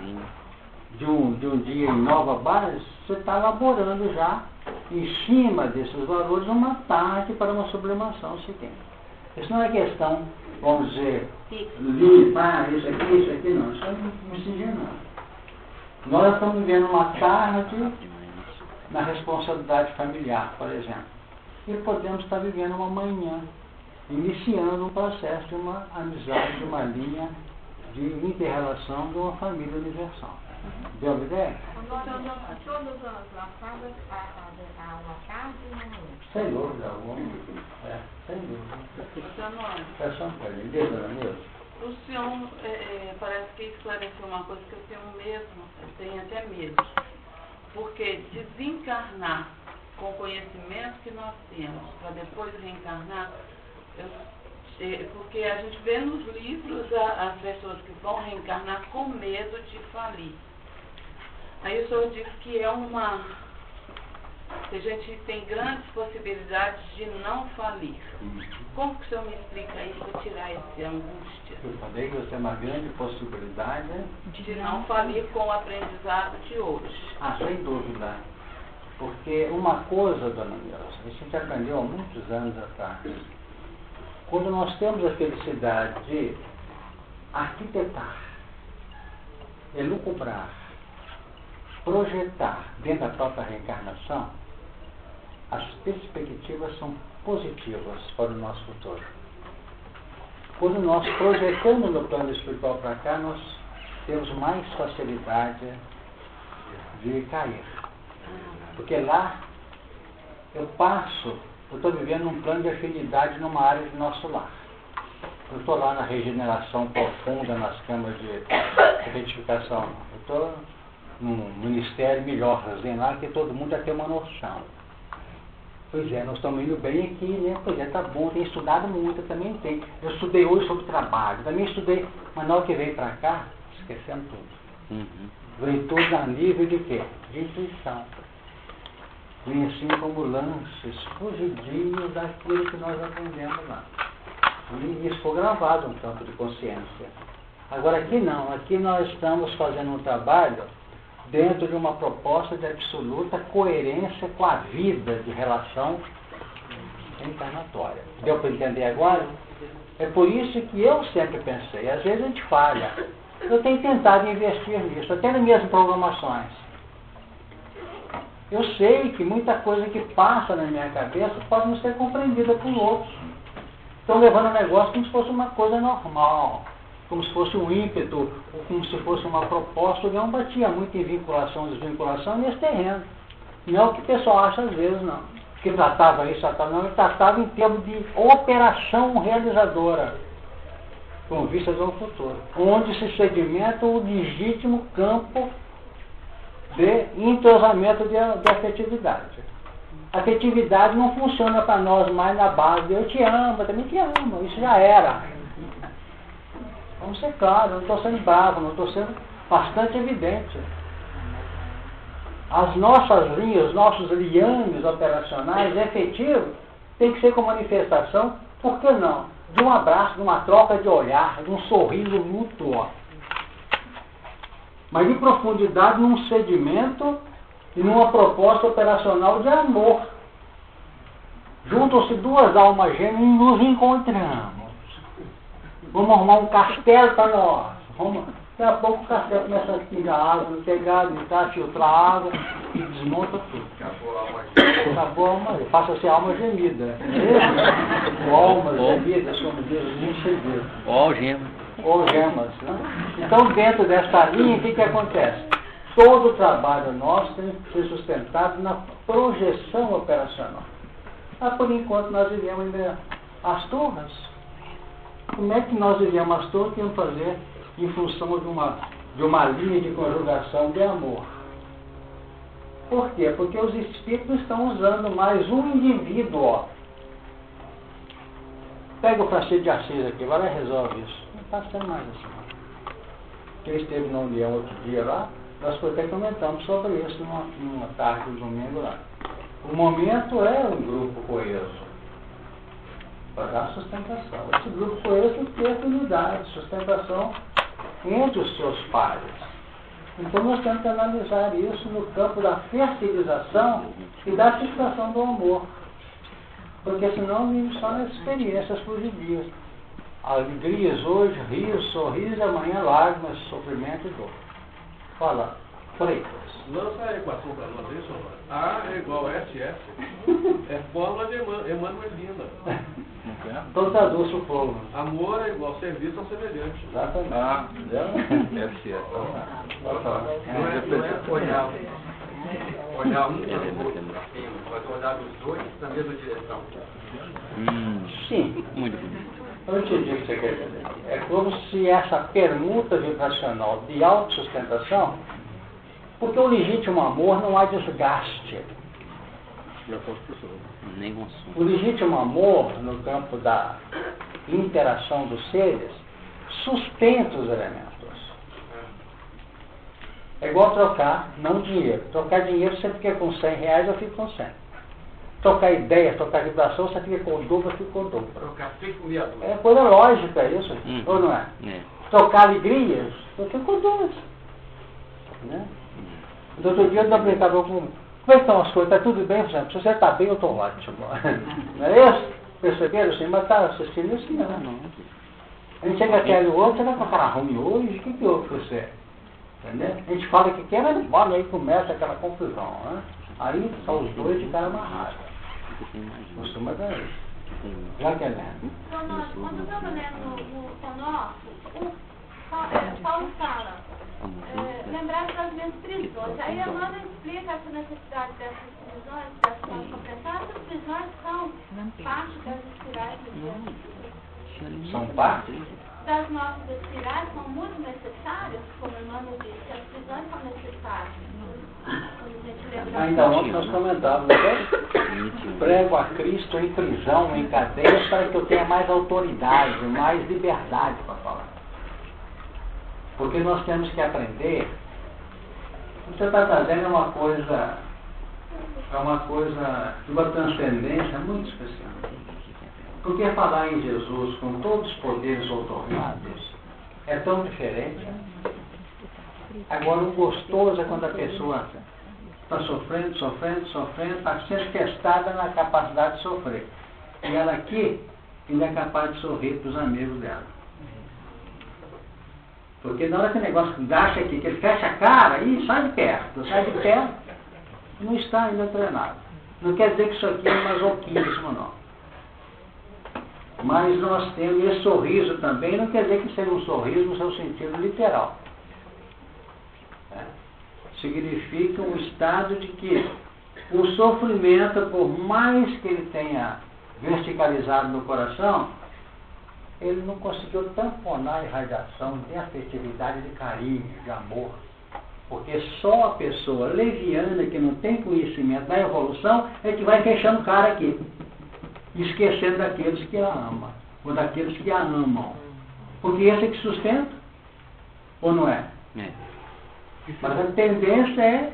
de um dia em nova base, você está elaborando já, em cima desses valores, uma tarde para uma sublimação sequer. Isso não é questão, vamos dizer, limpar isso aqui, não. Isso não se não. Nós estamos vivendo uma tarde na responsabilidade familiar, por exemplo. E podemos estar vivendo uma manhã, iniciando um processo de uma amizade, de uma linha de inter-relação de uma família universal. Deu uma ideia? Todas as casas a uma tarde e uma manhã. Sem dúvida alguma. Sem dúvida. É só um pouquinho. Diz, dona Nilza. O senhor parece que esclareceu uma coisa que eu tenho até medo. Porque desencarnar com o conhecimento que nós temos, para depois reencarnar, porque a gente vê nos livros as pessoas que vão reencarnar com medo de falir. Aí o senhor diz que que a gente tem grandes possibilidades de não falir. Como que o senhor me explica isso para tirar essa angústia? Eu falei que você tem uma grande possibilidade de não falir com o aprendizado de hoje. Sem dúvida. Porque uma coisa, dona Nilza, a gente aprendeu há muitos anos atrás. Quando nós temos a felicidade de arquitetar, elucubrar, projetar dentro da própria reencarnação, as perspectivas são positivas para o nosso futuro. Quando nós projetamos no plano espiritual para cá, nós temos mais facilidade de cair. Porque lá eu estou vivendo num plano de afinidade numa área do nosso lar. Eu estou lá na regeneração profunda, nas câmaras de retificação. Eu estou num ministério melhorzinho lá, que todo mundo já tem uma noção. Pois é, nós estamos indo bem aqui, né? Pois é, tá bom, tem estudado muito, eu também tenho. Eu estudei hoje sobre trabalho, também estudei, mas na hora que veio para cá, esquecemos tudo. Veio tudo a nível de quê? De intuição. Vem assim como lances fugidinhos daquilo que nós aprendemos lá. E isso foi gravado no campo de consciência. Agora aqui não, aqui nós estamos fazendo um trabalho dentro de uma proposta de absoluta coerência com a vida de relação encarnatória. Deu para entender agora? É por isso que eu sempre pensei, às vezes a gente falha. Eu tenho tentado investir nisso, até nas minhas programações. Eu sei que muita coisa que passa na minha cabeça pode não ser compreendida por outros. Estão levando o negócio como se fosse uma coisa normal, como se fosse um ímpeto, ou como se fosse uma proposta. Eu não batia muito em vinculação e desvinculação nesse terreno. Não é o que o pessoal acha às vezes, não. Que tratava isso, não, ele tratava em termos de operação realizadora, com vistas ao futuro, onde se sedimenta o legítimo campo de entrosamento de afetividade. A afetividade não funciona para nós mais na base de eu te amo, eu também te amo, isso já era. Vamos ser claros, eu não estou sendo bravo, não estou sendo bastante evidente. As nossas linhas, os nossos liames operacionais efetivos tem que ser com manifestação, por que não? De um abraço, de uma troca de olhar, de um sorriso mútuo. Mas de profundidade num sedimento e numa proposta operacional de amor. Juntam-se duas almas gêmeas e nos encontramos. Vamos arrumar um castelo para nós. Daqui a pouco o castelo começa a pingar água no telhado, entrar, filtrar água e desmonta tudo. Acabou a alma gemida. Acabou a alma gemida. Passa-se a alma gemida. Ou almas gemidas, como diz os enxergueiros. Ou algemas. Ou algemas. Né? Então, dentro desta linha, o que acontece? Todo o trabalho nosso tem que ser sustentado na projeção operacional. Mas, por enquanto, nós vivemos ainda as turras. Como é que nós vivemos as turras que vamos fazer em função de uma linha de conjugação de amor? Por quê? Porque os espíritos estão usando mais um indivíduo. Pega o Francisco de Assis aqui, vai lá e resolve isso. Não está sendo mais assim. Ele esteve na União outro dia lá, nós até comentamos sobre isso numa tarde do domingo lá. O momento é um grupo coeso para dar sustentação. Esse grupo coeso tem afinidade, sustentação entre os seus pares. Então nós temos que analisar isso no campo da fertilização e da fixação do amor. Porque senão vivemos só nas experiências fugidias. Alegrias hoje, rios, sorrisos, amanhã lágrimas, sofrimento e dor. Fala. Freitas. Lança a equação para nós aí, senhor. A é igual a SS. É fórmula de Emanuelina. Então traduz o povo. Amor é igual serviço ao semelhante. Exatamente. Ah, FCS. Não é olhar um para o outro, mas olhar os dois na mesma direção. Sim. Muito bonito. Eu entendi o que você quer dizer. É como se essa permuta vibracional de autossustentação, porque o legítimo amor não há desgaste. Nem consumo. O legítimo amor, no campo da interação dos seres, sustenta os elementos. É igual trocar, não dinheiro. Trocar dinheiro, você fica com R$100, eu fico com 100. Trocar ideias, trocar vibração, você fica com o dobro, eu fico com o dobro. Trocar fico viador. É coisa lógica isso, ou não é? Trocar alegrias, eu fico com duas. Né? No outro dia eu brincava com... Como é que estão as coisas? Está tudo bem? Se você está bem, eu estou ótimo. Não é isso? Perceberam assim? Mas está assistindo isso? Não. A gente chega até o outro, você vai com a cara ruim hoje, o que houve com você? Entendeu? A gente fala que quer, mas não pode, aí começa aquela confusão. Né? Aí são os dois de cara amarrado. Costuma dar isso. Já que é lendo. Quando eu estava lendo no Conócio, o Paulo fala, lembrar das minhas prisões. Aí a Amanda explica essa necessidade dessas prisões, dessas compensadas. Essas prisões são parte das espirais do São parte? Das nossas espirais são muito necessárias, como a Amanda disse, as prisões são necessárias. Ainda ontem nós comentávamos, prego a Cristo em prisão, em cadeias, para que eu tenha mais autoridade, mais liberdade para falar. Porque nós temos que aprender. O que você está trazendo é uma coisa de uma transcendência muito especial. Porque falar em Jesus com todos os poderes outorgados é tão diferente. Agora, o gostoso é quando a pessoa está sofrendo, está sendo testada na capacidade de sofrer. E ela aqui ainda é capaz de sorrir para os amigos dela. Porque na hora que o negócio acha aqui, que ele fecha a cara, e sai de perto, não está ainda treinado. Não quer dizer que isso aqui é masoquismo, não. Mas nós temos esse sorriso também, não quer dizer que seja um sorriso no seu sentido literal. Significa um estado de que o sofrimento, por mais que ele tenha verticalizado no coração, ele não conseguiu tamponar a irradiação de afetividade, de carinho, de amor. Porque só a pessoa leviana, que não tem conhecimento da evolução, é que vai fechando o cara aqui, esquecendo daqueles que a amam, ou daqueles que a amam. Porque esse é que sustenta, ou não é? Mas a tendência é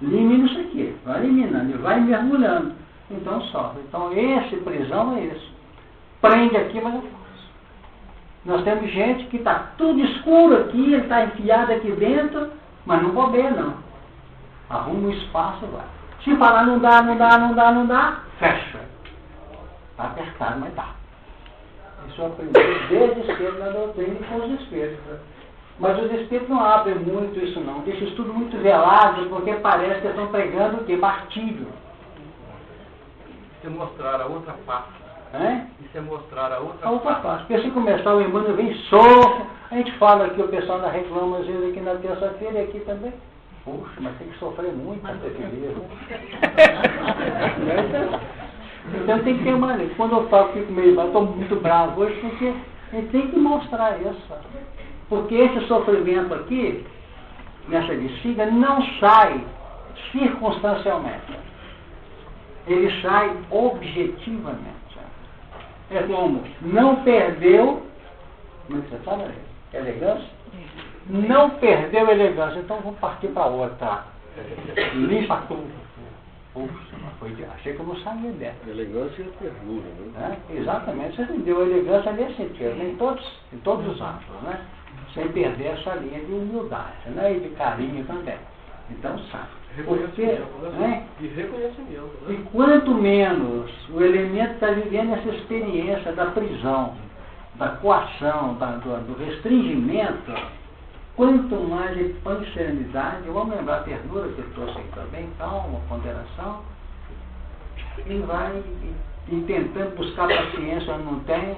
elimina isso aqui, vai eliminando, e vai mergulhando. Então sofre. Então esse prisão é esse. Prende aqui, mas não força. Nós temos gente que está tudo escuro aqui, ele está enfiado aqui dentro, mas não bobeia não. Arruma um espaço e vai. Se falar não dá, fecha. Está apertado, mas dá. Isso eu aprendi desde cedo na doutrina e com os espíritos. Mas os espíritos não abrem muito isso não. Deixam isso tudo muito velado, porque parece que estão pregando o quê? Martírio. Isso é mostrar a outra parte. Isso é mostrar a outra parte. Porque se começar o Emmanuel vem sofre, a gente fala aqui, o pessoal ainda reclama às vezes aqui na terça-feira e aqui também. Puxa, mas tem que sofrer muito para ser feliz. Então tem que ter maneira. Quando eu falo que estou muito bravo hoje, porque a gente tem que mostrar isso. Porque esse sofrimento aqui, nessa descida, não sai circunstancialmente. Ele sai objetivamente. É como não perdeu, como é que você fala? Elegância? Não perdeu elegância, então vamos partir para outra. Limpa tudo. Puxa, achei que eu não sabia dela. Elegância e ternura, né? Exatamente, você entendeu a elegância nesse sentido, em todos os âmbitos, né? Sem perder essa linha de humildade, né? E de carinho também. Então, sabe. Reconhecimento, né? E reconhecimento, né? E quanto menos o elemento está vivendo essa experiência da prisão, da coação, do restringimento, Quanto mais ele põe serenidade, vamos lembrar a ternura que eu trouxe aqui também, calma, ponderação, e vai e tentando buscar paciência onde não tem,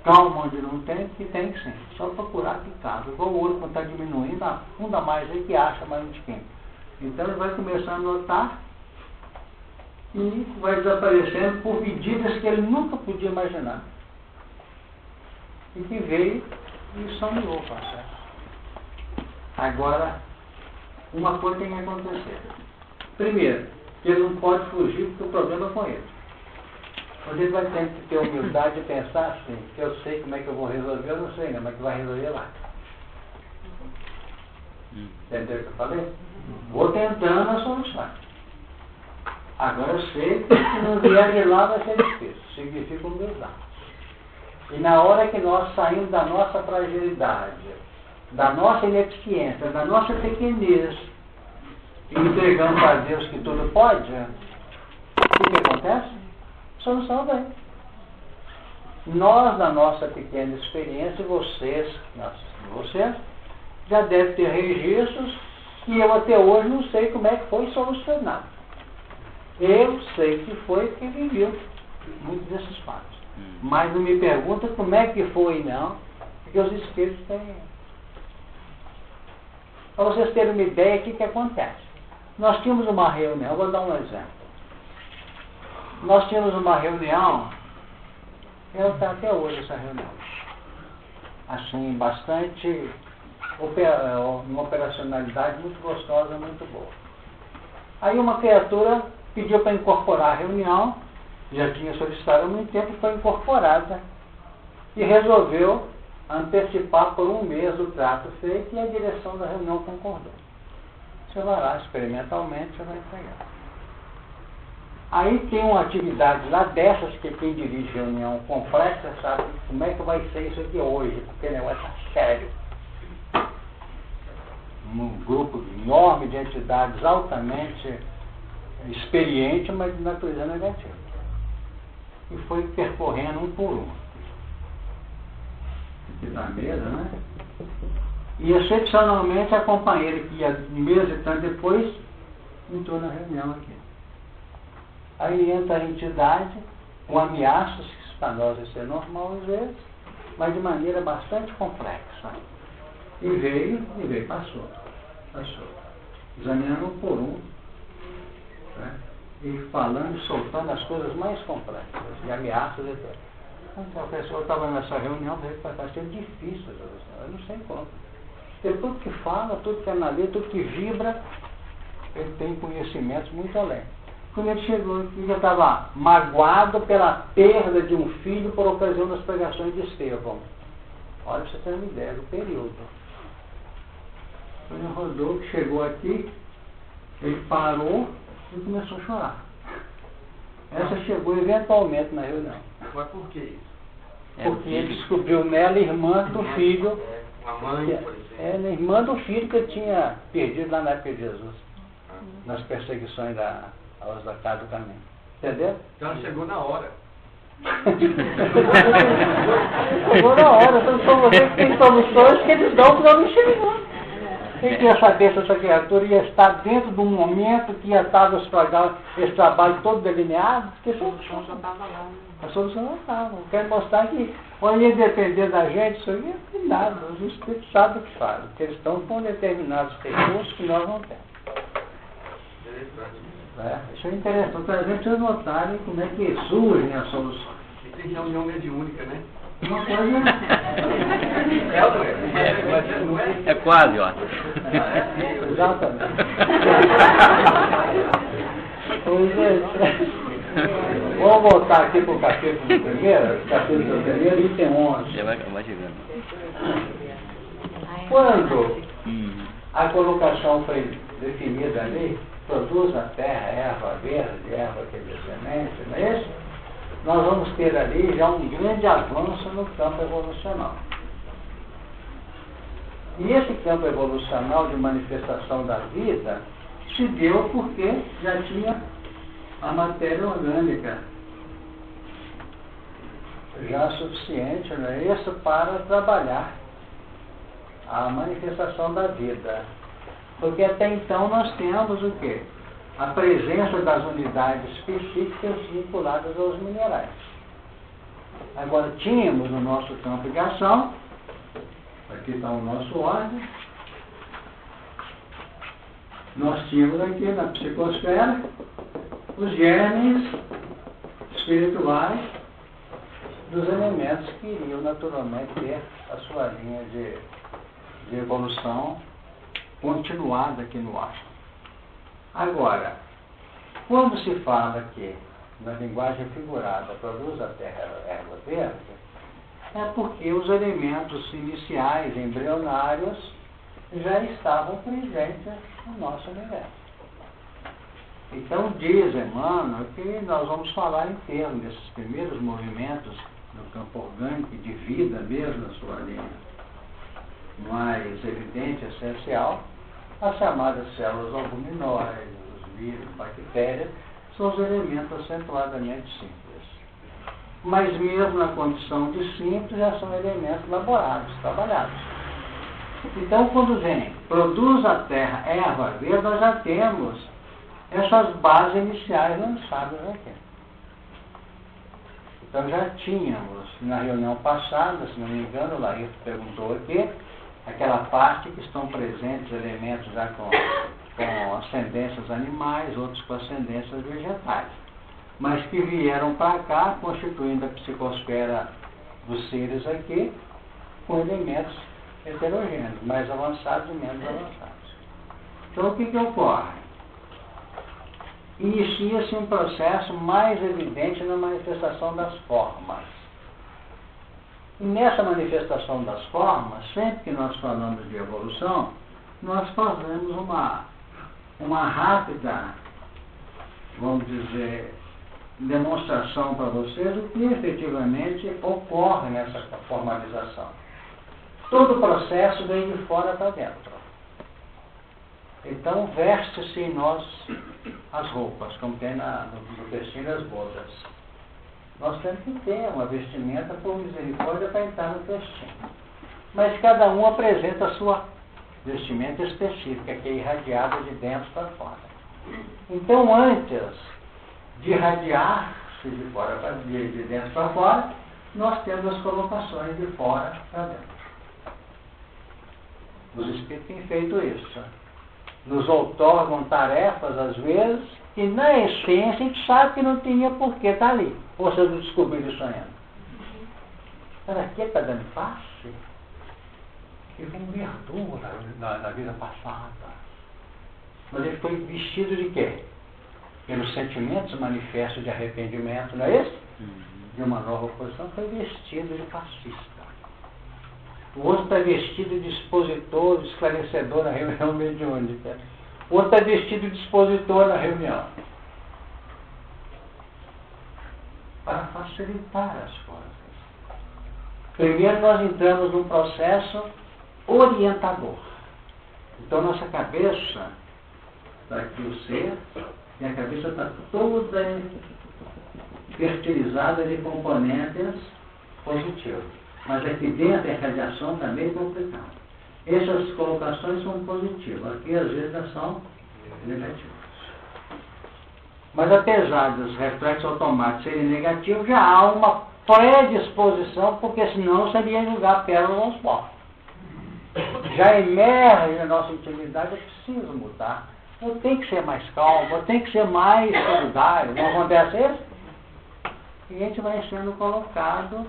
calma onde não tem, que tem sim. Só procurar que casa. Igual o outro, quando está diminuindo, afunda mais aí que acha mais um tiquinho. Então ele vai começar a notar e vai desaparecendo por medidas que ele nunca podia imaginar. E que veio e someou o processo. Agora, uma coisa tem que acontecer. Primeiro, ele não pode fugir porque o problema é com ele. Mas ele vai ter que ter humildade de pensar assim, que eu sei como é que eu vou resolver, eu não sei ainda, mas que vai resolver lá. Entendeu o que eu falei? Vou tentando a solução. Agora eu sei que se não vier de lá vai ser difícil. Significa humildade. E na hora que nós saímos da nossa fragilidade, da nossa ineficiência, da nossa pequenez, e entregamos a Deus que tudo pode, o que acontece? A solução vem. Nós, na nossa pequena experiência, vocês já devem ter registros que eu até hoje não sei como é que foi solucionado. Eu sei que foi porque vivi muitos desses fatos. Mas não me pergunta como é que foi, não, porque os espíritos têm. Para vocês terem uma ideia, o que acontece? Nós tínhamos uma reunião, vou dar um exemplo. Nós tínhamos uma reunião, ela está até hoje essa reunião. Assim, bastante, uma operacionalidade muito gostosa, muito boa. Aí uma criatura pediu para incorporar a reunião, já tinha solicitado há muito tempo, foi incorporada e resolveu antecipar por um mês o trato feito e a direção da reunião concordou. Você vai lá, experimentalmente, você vai entregar. Aí tem uma atividade lá dessas que quem dirige reunião complexa sabe como é que vai ser isso aqui hoje, porque o negócio está sério. Um grupo enorme de entidades altamente experientes, mas de natureza negativa. E foi percorrendo um por um. Aqui na mesa, né? E excepcionalmente a companheira que ia um mês e tanto depois entrou na reunião aqui. Aí entra a entidade com ameaças, que para nós isso é normal às vezes, mas de maneira bastante complexa. E veio, passou. Examinando um por um, né? E falando, soltando as coisas mais complexas, e ameaças e tal. Então a pessoa estava nessa reunião, vai ser difícil, eu não sei como. Porque tudo que fala, tudo que analisa, tudo que vibra, ele tem conhecimentos muito além. Quando ele chegou aqui, já estava magoado pela perda de um filho por ocasião das pregações de Estevão. Olha, pra você ter uma ideia do período. Quando o Rodolfo chegou aqui, ele parou e começou a chorar. Essa chegou eventualmente na reunião. Mas por que isso? Porque ele descobriu nela irmã do filho. A mãe, por exemplo. É, a irmã do filho que ele tinha perdido lá na época de Jesus. Nas perseguições aos da casa do caminho. Entendeu? Então ela chegou na hora. Chegou na hora. Então são vocês que têm soluções que eles dão para não chegar. Quem queria saber se essa criatura ia estar dentro de um momento que ia estar esse trabalho todo delineado? Porque a solução já estava lá. A solução não estava. Eu quero mostrar que, quando ia depender da gente, isso aí é nada. Os espíritos sabem o que fazem. Porque eles estão com determinados recursos que nós não temos. Isso é interessante. Para a gente notarem como é que surgem as soluções. E tem reunião mediúnica, né? Uma coisa. É quase, ó. Exatamente. Pois é. Vamos voltar aqui para o capítulo primeiro. Capítulo primeiro, item 11. Já vai chegando. Quando a colocação foi definida ali, produz na terra erva verde, erva que é de semente, não é isso? Nós vamos ter ali já um grande avanço no campo evolucional. E esse campo evolucional de manifestação da vida se deu porque já tinha a matéria orgânica já suficiente, não é isso, para trabalhar a manifestação da vida. Porque até então nós temos o quê? A presença das unidades específicas vinculadas aos minerais. Agora, tínhamos no nosso campo de ação, aqui está o nosso órgão, nós tínhamos aqui na psicosfera os germes espirituais dos elementos que iriam naturalmente ter a sua linha de evolução continuada aqui no ar. Agora, quando se fala aqui na linguagem figurada, produz a terra erva verde, é porque os elementos iniciais, embrionários, já estavam presentes no nosso universo. Então diz Emmanuel que nós vamos falar em termos desses primeiros movimentos no campo orgânico de vida mesmo, na sua linha mais evidente, essencial, as chamadas células albuminóides, os vírus, bactérias, são os elementos acentuadamente simples. Mas mesmo na condição de simples, já são elementos elaborados, trabalhados. Então, quando vem, produz a terra erva verde, nós já temos essas bases iniciais lançadas aqui. Então já tínhamos, na reunião passada, se não me engano, o Laírto perguntou aqui, aquela parte que estão presentes elementos já com ascendências animais, outros com ascendências vegetais, mas que vieram para cá, constituindo a psicosfera dos seres aqui, com elementos heterogêneos, mais avançados e menos avançados. Então o que ocorre? Inicia-se um processo mais evidente na manifestação das formas. E nessa manifestação das formas, sempre que nós falamos de evolução, nós fazemos uma rápida, vamos dizer, demonstração para vocês do que efetivamente ocorre nessa formalização. Todo o processo vem de fora para dentro. Então, veste-se em nós as roupas, como tem no textinho das bodas. Nós temos que ter uma vestimenta por misericórdia para entrar no textinho. Mas cada um apresenta a sua vestimenta específica, que é irradiada de dentro para fora. Então, antes de irradiar-se de dentro para fora, nós temos as colocações de fora para dentro. Os espíritos têm feito isso. Nos outorgam tarefas, às vezes, e na essência a gente sabe que não tinha por que estar ali. Ou vocês não descobriram sonhando. Para que está dando passe? Que foi um erro na vida passada. Mas ele foi vestido de quê? Pelos sentimentos manifestos de arrependimento, não é isso? De uma nova posição, foi vestido de fascista. O outro está vestido de expositor, de esclarecedor na reunião mediúnica. O outro está vestido de expositor na reunião. Para facilitar as coisas. Primeiro nós entramos num processo orientador. Então nossa cabeça, está aqui o ser, e a cabeça está toda fertilizada de componentes positivos. Mas aqui dentro a radiação está meio complicada. Essas colocações são positivas, aqui às vezes já são negativas. Mas apesar dos reflexos automáticos serem negativos, já há uma predisposição, porque senão seria julgar pérola aos povos. Já emerge na nossa intimidade, eu preciso mudar. Eu tenho que ser mais calmo, eu tenho que ser mais solidário. Não acontece isso? E a gente vai sendo colocado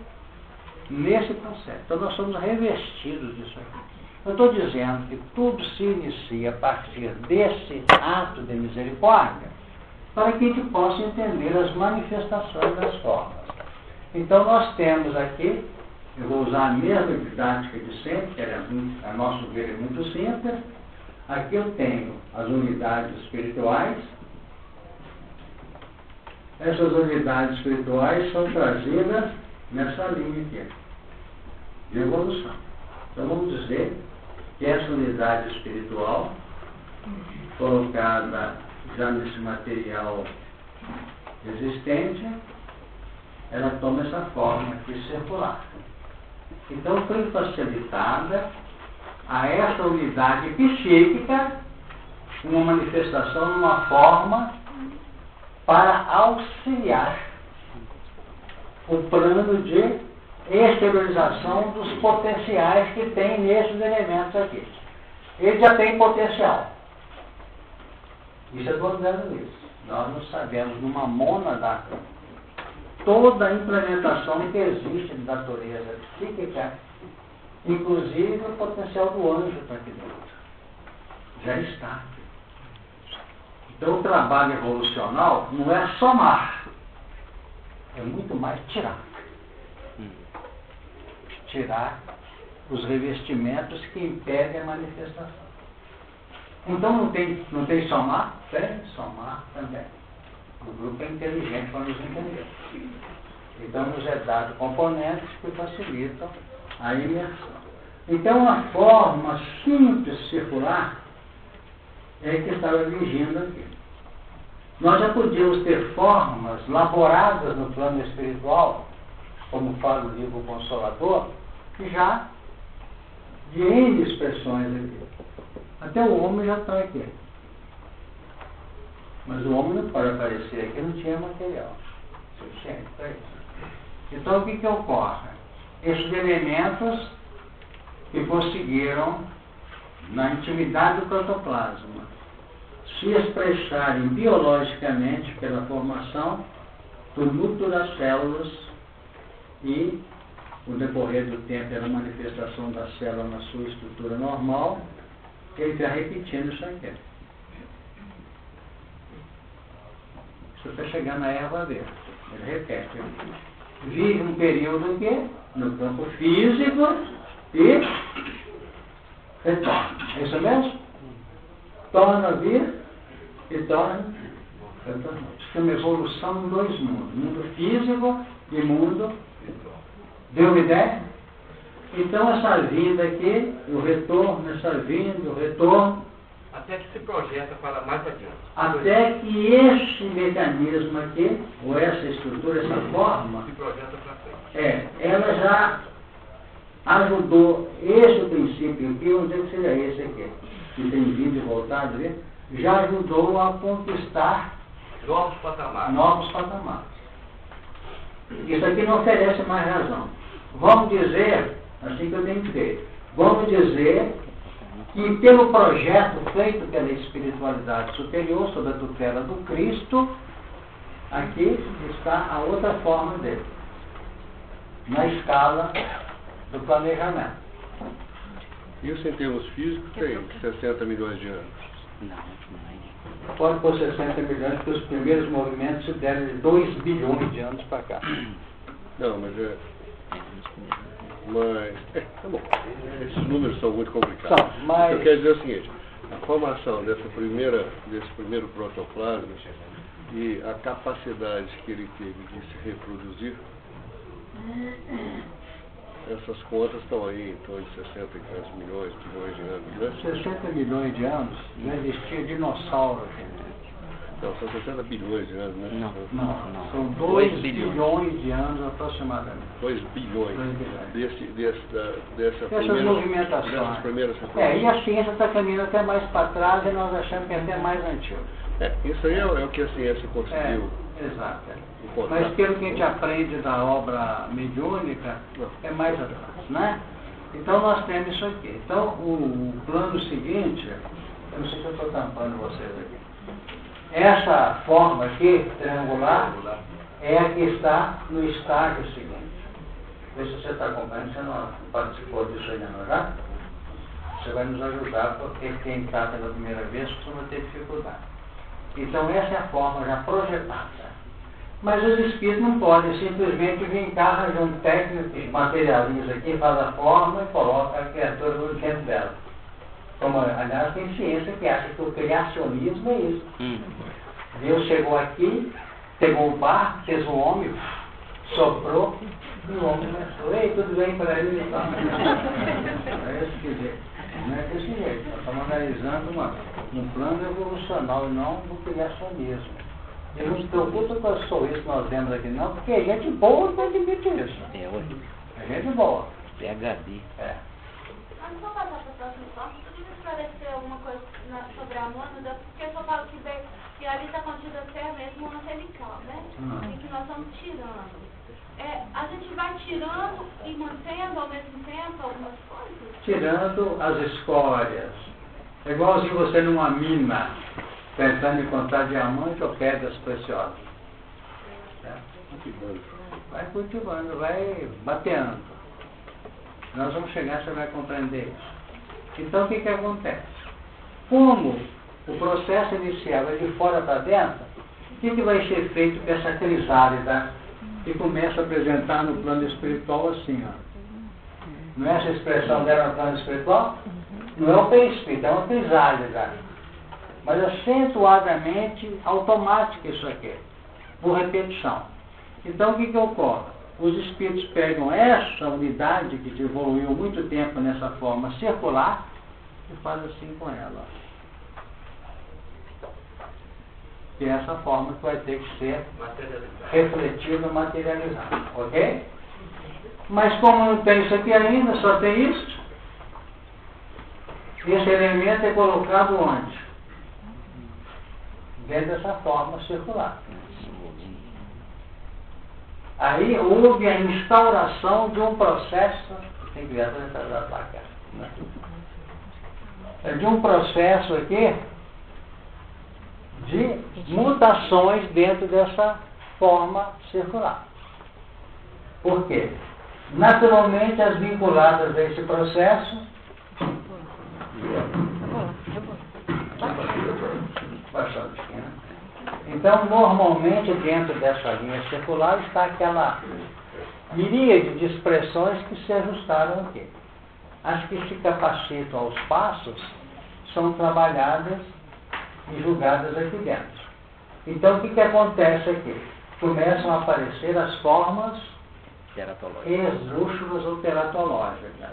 nesse processo. Então nós somos revestidos disso aqui. Eu estou dizendo que tudo se inicia a partir desse ato de misericórdia para que a gente possa entender as manifestações das formas. Então nós temos aqui, eu vou usar a mesma didática de sempre, que a nosso ver é muito simples. Aqui eu tenho as unidades espirituais. Essas unidades espirituais são trazidas nessa linha aqui, de evolução. Então vamos dizer que essa unidade espiritual, colocada já nesse material existente, ela toma essa forma aqui circular. Então foi facilitada a essa unidade psíquica uma manifestação numa forma para auxiliar o plano de exteriorização dos potenciais que tem nesses elementos aqui. Ele já tem potencial. Isso eu estou dizendo isso. Nós não sabemos, numa mônada, toda a implementação que existe na natureza psíquica, inclusive o potencial do anjo está aqui dentro. Já está. Então o trabalho evolucional não é somar, é muito mais tirar. Tirar os revestimentos que impedem a manifestação. Então não tem somar? Tem somar também. O grupo é inteligente para nos entender. Então nos é dado componentes que facilitam a imersão. Então a forma simples circular é que estava dirigindo aqui. Nós já podíamos ter formas laboradas no plano espiritual, como fala o livro Consolador, já de N expressões aqui. Até o homem já está aqui. Mas o homem não pode aparecer aqui, não tinha material suficiente para isso. Então o que ocorre? Esses elementos que conseguiram, na intimidade do protoplasma, se expressarem biologicamente pela formação do núcleo das células e o decorrer do tempo pela manifestação da célula na sua estrutura normal, ele está repetindo isso aqui. Isso está chegando na erva verde. Ele repete. Vive um período aqui, no campo físico, e retorna. É isso mesmo? Torna a vir e torna. Isso é uma evolução em dois mundos. Mundo físico e mundo. Deu uma ideia? Então essa vinda aqui, o retorno, essa vinda, o retorno. Até que se projeta para mais adiante. Até que esse mecanismo aqui, ou essa estrutura, essa forma, se projeta para frente. Ela já ajudou esse princípio aqui, vamos dizer que seja esse aqui, que tem vindo e voltado, já ajudou a conquistar novos patamares. Isso aqui não oferece mais razão. Vamos dizer, assim que eu tenho que ter, vamos dizer que pelo projeto feito pela espiritualidade superior, sob a tutela do Cristo, aqui está a outra forma dele, na escala do planejamento. Isso em termos físicos tem 60 milhões de anos. Não. Pode pôr 60 milhões, porque os primeiros movimentos se deram de 2 bilhões de anos para cá. Não, mas tá bom. Esses números são muito complicados. Mas eu quero dizer o seguinte, a formação desse primeiro protoplasma e a capacidade que ele teve de se reproduzir, essas contas estão aí em torno de 60 e tantos bilhões de anos, né? 60 milhões de anos já existia dinossauro aqui. Não, são 60 bilhões de anos, né? Não. São 2 bilhões de anos aproximadamente. 2 bilhões. Dessas movimentações. Dessas primeiras e a ciência está caminhando até mais para trás e nós achamos que é até mais antigo. Isso aí é o que a ciência conseguiu. Exato. Mas pelo que a gente aprende da obra mediúnica, é mais atrás, né? Então nós temos isso aqui. Então o plano seguinte, eu não sei se eu estou tampando vocês aqui. Essa forma aqui, triangular, é a que está no estágio seguinte. Vê se você está acompanhando, você não participou disso ainda, não já? Você vai nos ajudar, porque quem está pela primeira vez costuma ter dificuldade. Então essa é a forma já projetada. Mas os espíritos não podem simplesmente vir cá, arranjar um técnico que materializa aqui, faz a forma e coloca a criatura no centro dela. Como, aliás, tem ciência que acha que o criacionismo é isso. Deus chegou aqui, pegou o barco, fez o homem, soprou, e o homem começou, ei, tudo bem para ele e tal. É desse jeito. Não é desse jeito. Nós estamos analisando um plano evolucional e não do criacionismo. Ele não se preocupa com as sorrisos que nós vemos aqui, não, porque é gente boa que admite isso. É gente boa. PhD. Mas não vai dar para próximo passo, eu queria esclarecer alguma coisa sobre a mônada, porque eu falo que ali está contida a ser mesmo uma angelical, né? E que nós estamos tirando. A gente vai tirando e mantendo ao mesmo tempo algumas coisas? Tirando as escórias. É igualzinho você numa mina, tentando encontrar diamante ou pedras preciosas. Vai cultivando, vai batendo. Nós vamos chegar, você vai compreender isso. Então, o que acontece? Como o processo inicial é de fora para dentro, o que vai ser feito com essa crisálida que começa a apresentar no plano espiritual assim, ó? Não é essa expressão dela no plano espiritual? Não é o perispírito, é uma crisálida. Mas acentuadamente automática isso aqui, por repetição. Então, o que ocorre? Os espíritos pegam essa unidade que evoluiu muito tempo nessa forma circular e fazem assim com ela. Que é essa forma que vai ter que ser refletida, materializada. Ok? Mas como não tem isso aqui ainda, só tem isso, esse elemento é colocado onde? Dentro dessa forma circular. Aí houve a instauração de um processo, tem que ver a placa, de um processo aqui de mutações dentro dessa forma circular. Por quê? Naturalmente, as vinculadas a esse processo então, normalmente, dentro dessa linha circular está aquela miríade de expressões que se ajustaram aqui. As que se capacitam aos passos são trabalhadas e julgadas aqui dentro. Então, o que acontece aqui? Começam a aparecer as formas esdrúxulas ou teratológicas.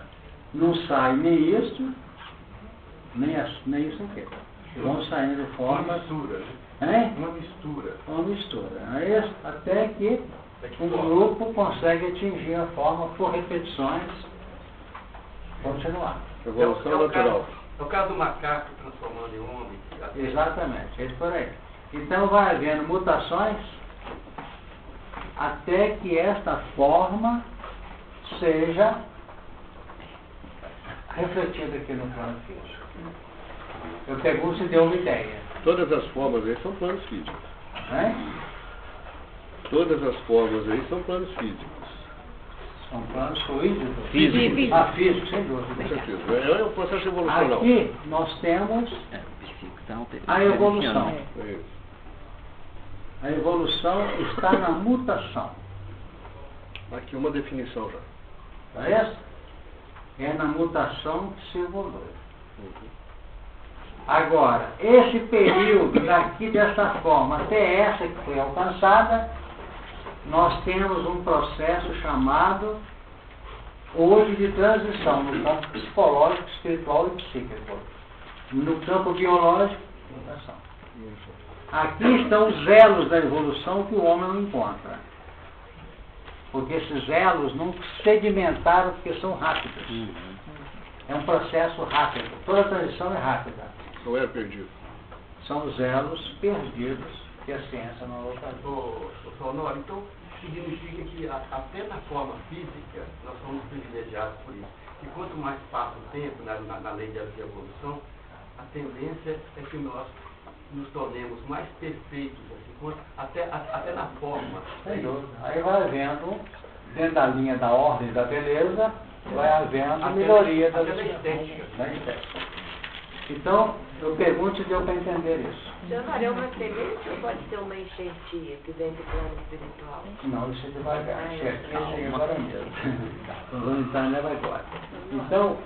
Não sai nem isso, nem isso aqui. Vão saindo formas... Uma mistura. Aí, até que um grupo consegue atingir a forma por repetições continuar. Evolução natural. É o caso do macaco transformando em homem. Exatamente, é por aí. Então vai havendo mutações até que esta forma seja refletida aqui no plano físico. Eu pergunto se deu uma ideia. Todas as formas aí são planos físicos. Todas as formas aí são planos físicos. São planos fluídicos? Físicos. Físicos, sem dúvida. Com certeza. É um processo evolucional. Aqui nós temos a evolução. A evolução está na mutação. Aqui uma definição já. É essa? É na mutação que se evolui. Agora, esse período daqui dessa forma até essa que foi alcançada, nós temos um processo chamado hoje de transição no campo psicológico, espiritual e psíquico. No campo biológico, mutação. Aqui estão os elos da evolução que o homem não encontra. Porque esses elos não sedimentaram porque são rápidos. É um processo rápido. Toda transição é rápida. Não é perdido. São os elos perdidos que a ciência não localizou. Honório, então significa que até na forma física nós somos privilegiados por isso. E quanto mais passa o tempo na lei de evolução, a tendência é que nós nos tornemos mais perfeitos, assim, até na forma. Sem dúvida. Aí vai havendo, dentro da linha da ordem da beleza, vai havendo melhoria da estética. Então, eu pergunto se deu para entender isso. Senhor, é uma semente ou pode ser uma enxertia que vem do plano espiritual? Não, isso é devagar. Enxertia chega agora mesmo. Vamos entrar nela agora. Então,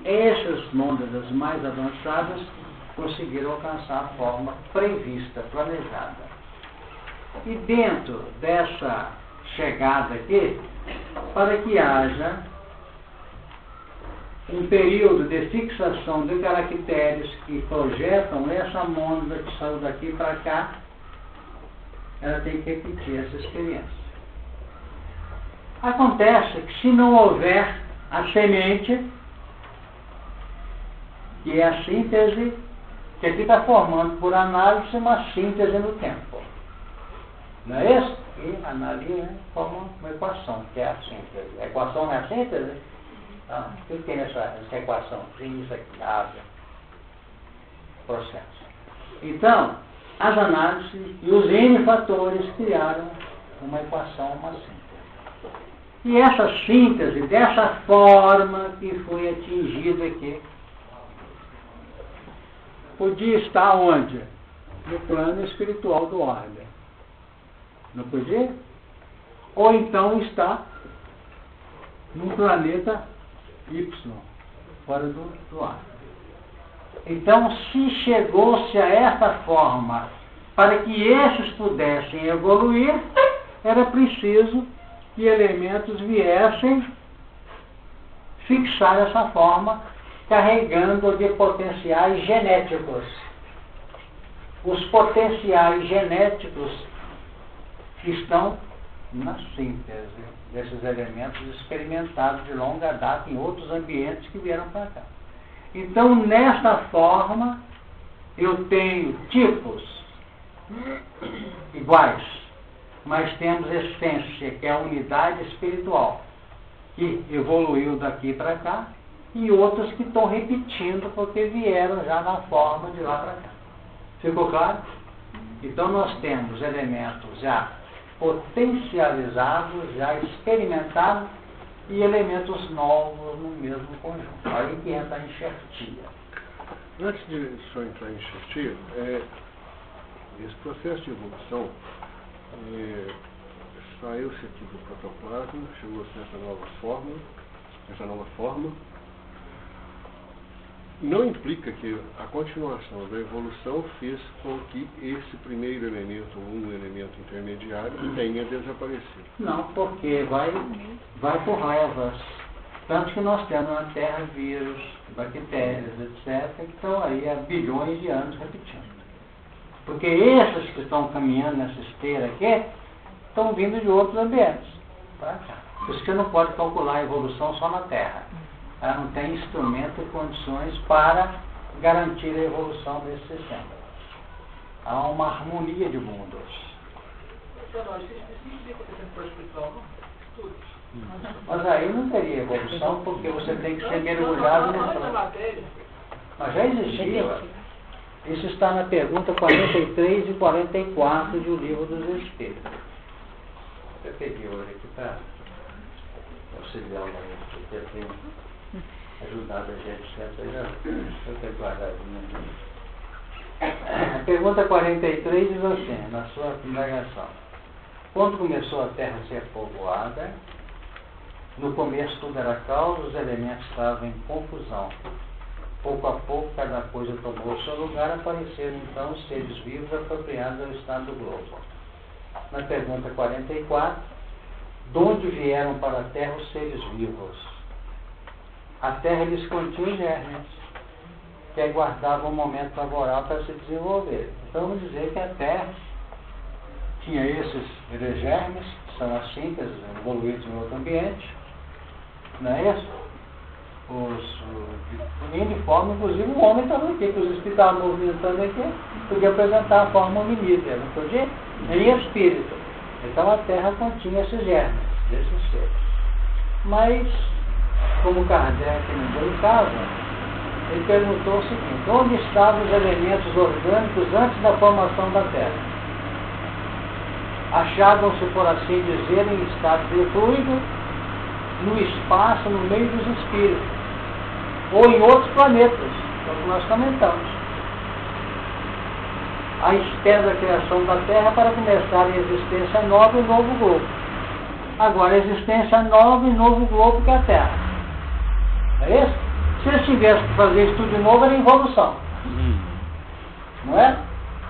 essas mônadas mais avançadas conseguiram alcançar a forma prevista, planejada. E dentro dessa chegada aqui, para que haja um período de fixação de caracteres que projetam essa mônada que saiu daqui para cá, ela tem que repetir essa experiência. Acontece que se não houver a semente, que é a síntese, que aqui está formando por análise uma síntese no tempo. Não é isso? E analisa, forma uma equação, que é a síntese. A equação não é a síntese? Então, o que tem nessa equação? Isso aqui, água, processo. Então, as análises e os N fatores criaram uma equação, uma síntese. E essa síntese, dessa forma que foi atingida aqui, podia estar onde? No plano espiritual do ordem. Não podia? Ou então está num planeta Y, fora do ar. Então, se chegou-se a essa forma para que esses pudessem evoluir, era preciso que elementos viessem fixar essa forma, carregando de potenciais genéticos. Os potenciais genéticos estão na síntese desses elementos experimentados de longa data em outros ambientes que vieram para cá. Então, nesta forma, eu tenho tipos iguais, mas temos essência, que é a unidade espiritual, que evoluiu daqui para cá, e outros que estão repetindo porque vieram já na forma de lá para cá. Ficou claro? Então, nós temos elementos já potencializados, já experimentados, e elementos novos no mesmo conjunto. Aí que entra a enxertia. Antes de só entrar em enxertia, esse processo de evolução saiu-se aqui do protoplasma, chegou-se essa nova forma. Não implica que a continuação da evolução fez com que esse primeiro elemento, um elemento intermediário, tenha desaparecido. Não, porque vai por levas. Tanto que nós temos na Terra vírus, bactérias, etc., que estão aí há bilhões de anos repetindo. Porque esses que estão caminhando nessa esteira aqui, estão vindo de outros ambientes. Tá? Por isso que não pode calcular a evolução só na Terra. Ela não tem instrumento e condições para garantir a evolução desse sistema. Há uma harmonia de mundos. Mas aí não teria evolução, porque você tem que ser mergulhado no plano. Mas já existia. Isso está na pergunta 43 e 44 do Livro dos Espíritos. Eu peguei hoje aqui para auxiliar o momento, ajudado a gente sempre. Eu tenho guardadinho aqui. A pergunta 43 diz assim, na sua indagação. Quando começou a Terra a ser povoada, no começo tudo era caos, os elementos estavam em confusão. Pouco a pouco, cada coisa tomou o seu lugar, apareceram então os seres vivos apropriados ao estado do globo. Na pergunta 44, de onde vieram para a Terra os seres vivos? A Terra lhes continha germes, que aguardavam um momento favorável para se desenvolver. Então vamos dizer que a Terra tinha esses germes, que são as síntese, evoluídos em outro ambiente, não é isso? Em forma, inclusive o homem estava aqui, que os espíritos estavam movimentando aqui, podia apresentar a forma hominídea, não podia? Em espírito. Então a Terra continha esses germes, desses seres. Mas, como Kardec não deu em casa, ele perguntou o seguinte: onde estavam os elementos orgânicos antes da formação da Terra? Achavam-se, por assim dizer, em estado de fluido, no espaço, no meio dos espíritos, ou em outros planetas, como nós comentamos, à espera da criação da Terra para começar a existência nova e novo globo. Agora, a existência nova e novo globo que é a Terra. É isso? Se eles tivessem que fazer isso tudo de novo, era evolução. Não é?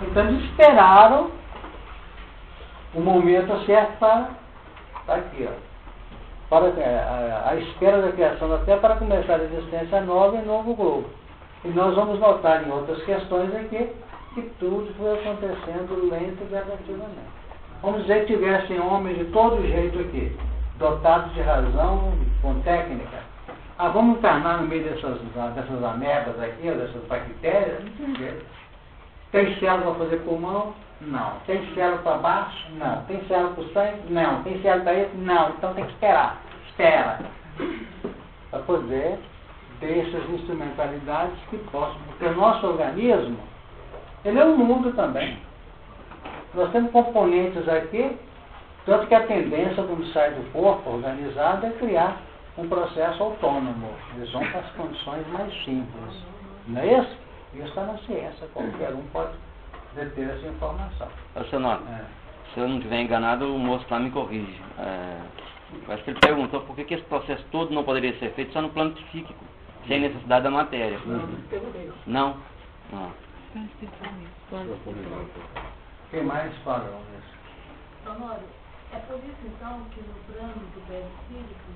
Então eles esperaram o momento certo para aqui, ó. Para a espera da criação da Terra para começar a existência nova e novo globo. E nós vamos notar em outras questões aqui que tudo foi acontecendo lento e gradativamente. Vamos dizer que tivessem homens de todo jeito aqui, dotados de razão, com técnica, vamos encarnar no meio dessas amebas aqui, ou dessas bactérias? Não tem jeito. Tem célula para fazer pulmão? Não. Tem célula para baixo? Não. Tem célula para o sangue? Não. Tem célula para isso? Não. Então tem que esperar. Espera. Para poder ter essas instrumentalidades que possam. Porque o nosso organismo, ele é um mundo também. Nós temos componentes aqui, tanto que a tendência quando sai do corpo organizado é criar um processo autônomo. Eles vão para as condições mais simples. Não é isso? Isso está na ciência. Qualquer um pode deter essa informação. Seu Nota, se eu não estiver enganado, o moço lá me corrige. Acho que ele perguntou por que esse processo todo não poderia ser feito só no plano psíquico, sem necessidade da matéria. Não? Não. Quem mais falou nisso? Honório, é por isso então que no plano do perispírito,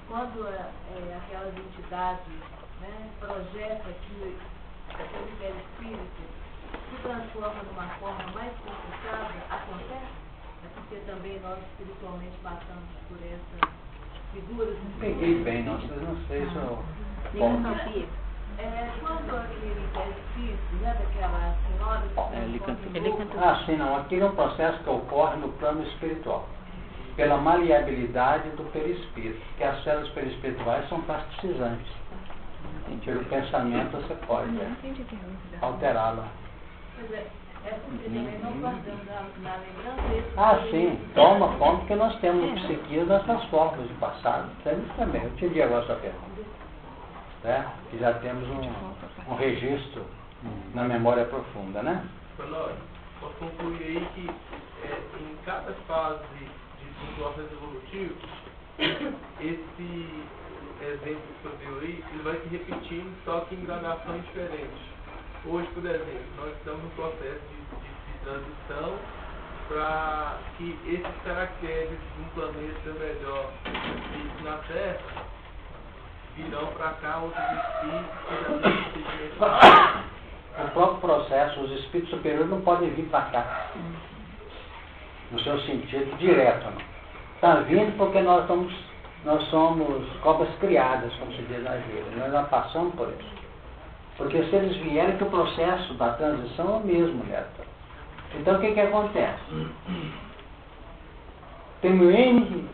quando aquelas entidades, né, projetam que aquele perispírito se transforma numa forma mais complicada, acontece? É porque também nós espiritualmente passamos por essa figura. Peguei bem, não sei se eu... Quando aquele perispírito, né, daquela senhora que sim, não. Aquilo é um processo que ocorre no plano espiritual. Pela maleabilidade do perispírito. Porque as células perispirituais são plasticizantes. Pelo pensamento você pode alterá-la. Porque também não guardamos na lembrança. Sim. Toma conta porque nós temos no psiquismo nessas formas de passado. Temos também. Eu entendi agora essa pergunta. Que já temos um registro na memória profunda, né? Posso concluir aí que em cada fase de processo evolutivo, esse exemplo que eu dei aí, ele vai se repetindo, só que em gradações diferentes. Hoje, por exemplo, nós estamos no processo de transição para que esses caracteres de um planeta melhor visto na Terra virão para cá outros espíritos que já têm esse O próprio processo, os espíritos superiores não podem vir para cá. No seu sentido direto, não. Está vindo porque nós somos cobras criadas, como se diz na gíria. Nós já passamos por isso. Porque se eles vierem, que o processo da transição é o mesmo, Neto. Então o que acontece? Tem N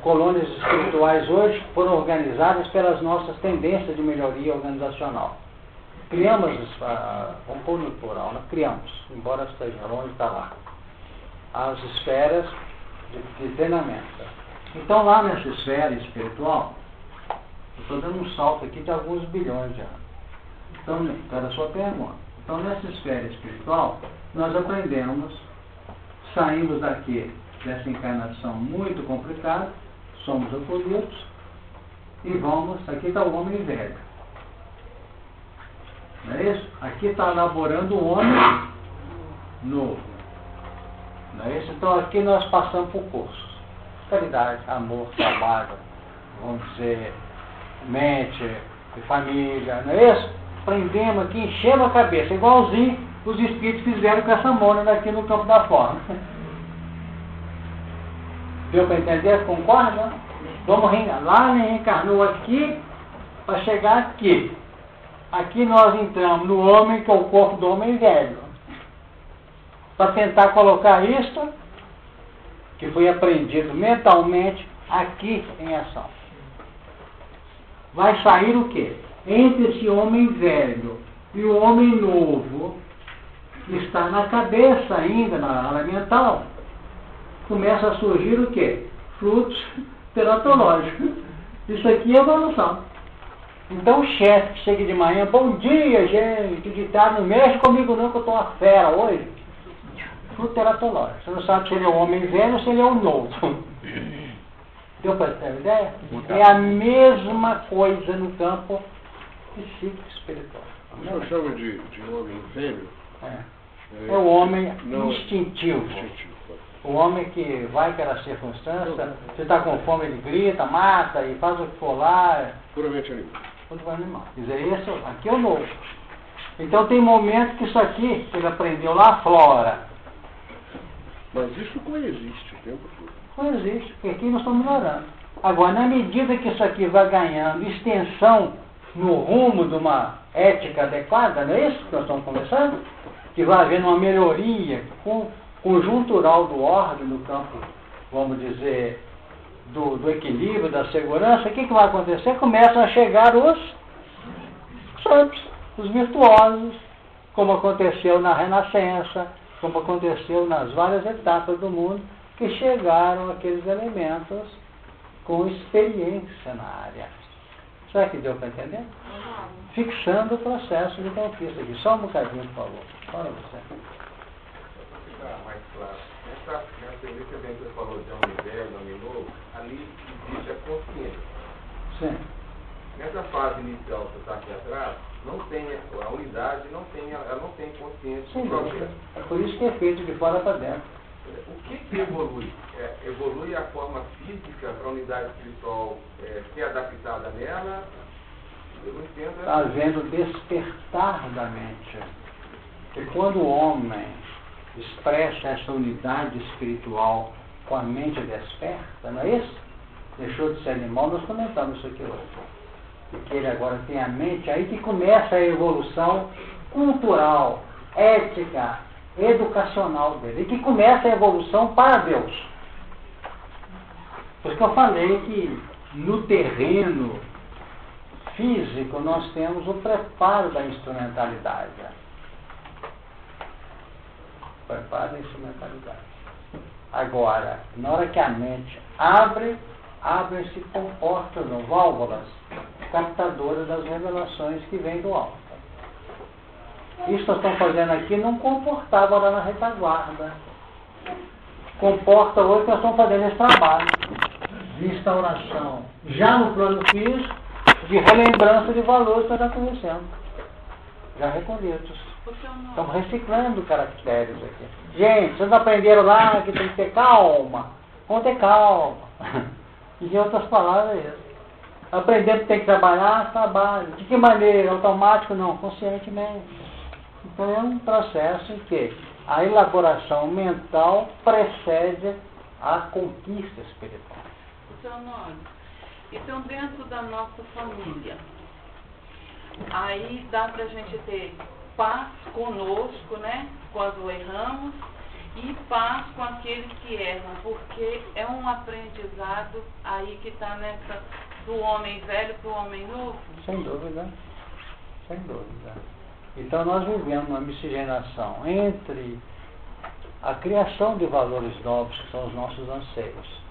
colônias espirituais hoje que foram organizadas pelas nossas tendências de melhoria organizacional. Criamos, vamos pôr no plural, né? Criamos, embora esteja longe, está lá, as esferas de treinamento. Então lá nessa esfera espiritual, eu estou dando um salto aqui de alguns bilhões de anos. Então, era a sua pergunta. Então nessa esfera espiritual, nós aprendemos, saímos daqui dessa encarnação muito complicada, somos acolhidos e vamos, aqui está o homem velho. Não é isso? Aqui está elaborando o homem novo. Não é isso? Então aqui nós passamos por cursos. Caridade, amor, trabalho, vamos dizer, mente e família, não é isso? Aprendemos aqui, enchemos a cabeça, igualzinho os espíritos fizeram com essa mona daqui no campo da forma. Deu para entender? Concorda? Vamos lá, reencarnou aqui para chegar aqui. Aqui nós entramos no homem, que é o corpo do homem velho, para tentar colocar isto, que foi aprendido mentalmente, aqui em ação. Vai sair o quê? Entre esse homem velho e o homem novo, que está na cabeça ainda, na área mental, começa a surgir o quê? Frutos teratológicos. Isso aqui é evolução. Então o chefe que chega de manhã, bom dia, gente, ditado, não mexe comigo não, que eu estou uma fera hoje. Fruto teratológico. Você não sabe se ele é o homem velho ou se ele é o novo. Deu para ter uma ideia? É a mesma coisa no campo psíquico espiritual. O senhor chama de homem velho? É o homem instintivo. O homem que vai pela circunstância, se está com fome ele grita, mata e faz o que for lá. Puramente animal. Puramente animal. Quer dizer, esse aqui é o novo. Então tem momentos que isso aqui, ele aprendeu lá, flora. Mas isso coexiste o tempo todo. Coexiste, porque aqui nós estamos melhorando. Agora, na medida que isso aqui vai ganhando extensão no rumo de uma ética adequada, não é isso que nós estamos conversando? Que vai havendo uma melhoria conjuntural do ordem no campo, vamos dizer, do equilíbrio, da segurança, o que vai acontecer? Começam a chegar os santos, os virtuosos, como aconteceu na Renascença, como aconteceu nas várias etapas do mundo, que chegaram aqueles elementos com experiência na área. Será que deu para entender? Fixando o processo de conquista aqui. Só um bocadinho, por favor. Fala você. Mais claro. Nessa ideia que você falou de homem velho, homem novo, ali existe a consciência. Sim. Nessa fase inicial que está aqui atrás, não tem, a unidade ela não tem consciência. Sim, é por isso que é feito de fora para dentro. O que evolui? Evolui a forma física para a unidade espiritual ser adaptada nela? Eu não entendo. Está havendo despertar da mente. E quando o homem expressa essa unidade espiritual com a mente desperta, não é isso? Deixou de ser animal, nós comentamos isso aqui hoje. E que ele agora tem a mente, aí que começa a evolução cultural, ética, educacional dele. E que começa a evolução para Deus. Por isso que eu falei que no terreno físico nós temos o preparo da instrumentalidade. Preparo da instrumentalidade. Agora, na hora que a mente abrem-se portas ou válvulas captadoras das revelações que vêm do alto. Isso que nós estamos fazendo aqui não comportava lá na retaguarda. Comporta hoje que nós estamos fazendo esse trabalho de instauração, já no plano físico, de relembrança de valores que nós já conhecemos, já recolhidos. Estamos reciclando caracteres aqui. Gente, vocês aprenderam lá que tem que ter calma. Vamos ter calma. E de outras palavras é isso. Aprender que tem que trabalhar, trabalho. De que maneira? Automático? Não, conscientemente. Então é um processo em que a elaboração mental precede a conquista espiritual. Seu Nome, então dentro da nossa família, aí dá pra gente ter paz conosco, né, quando erramos, e paz com aqueles que erram, porque é um aprendizado aí que está nessa do homem velho para o homem novo. Sem dúvida, sem dúvida. Então nós vivemos uma miscigenação entre a criação de valores novos, que são os nossos anseios,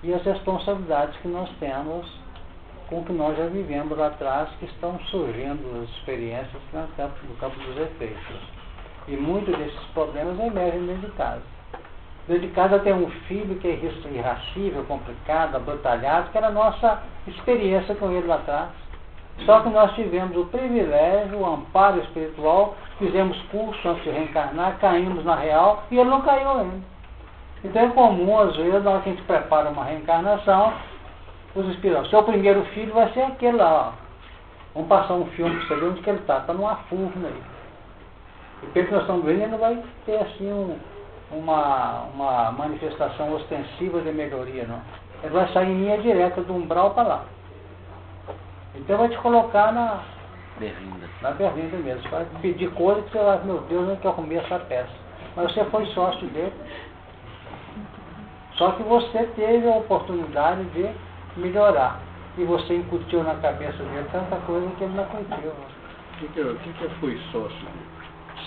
e as responsabilidades que nós temos com o que nós já vivemos lá atrás, que estão surgindo as experiências no campo dos efeitos. E muitos desses problemas emergem dentro de casa. Dentro de casa tem um filho que é irascível, complicado, abrutalhado, que era a nossa experiência com ele lá atrás. Só que nós tivemos o privilégio, o amparo espiritual, fizemos curso antes de reencarnar, caímos na real e ele não caiu ainda. Então é comum, às vezes, na hora que a gente prepara uma reencarnação, os espíritos, seu primeiro filho vai ser aquele lá. Vamos passar um filme para você ver onde que ele está numa furna aí. E pelo que nós estamos vendo, ele não vai ter assim uma manifestação ostensiva de melhoria, não. Ele vai sair em linha direta do umbral para lá. Então vai te colocar na berlinda mesmo. Vai pedir coisa que você vai, meu Deus, não quer arrumar essa peça. Mas você foi sócio dele. Só que você teve a oportunidade de melhorar. E você incutiu na cabeça dele tanta coisa que ele não curtiu. O que foi sócio dele?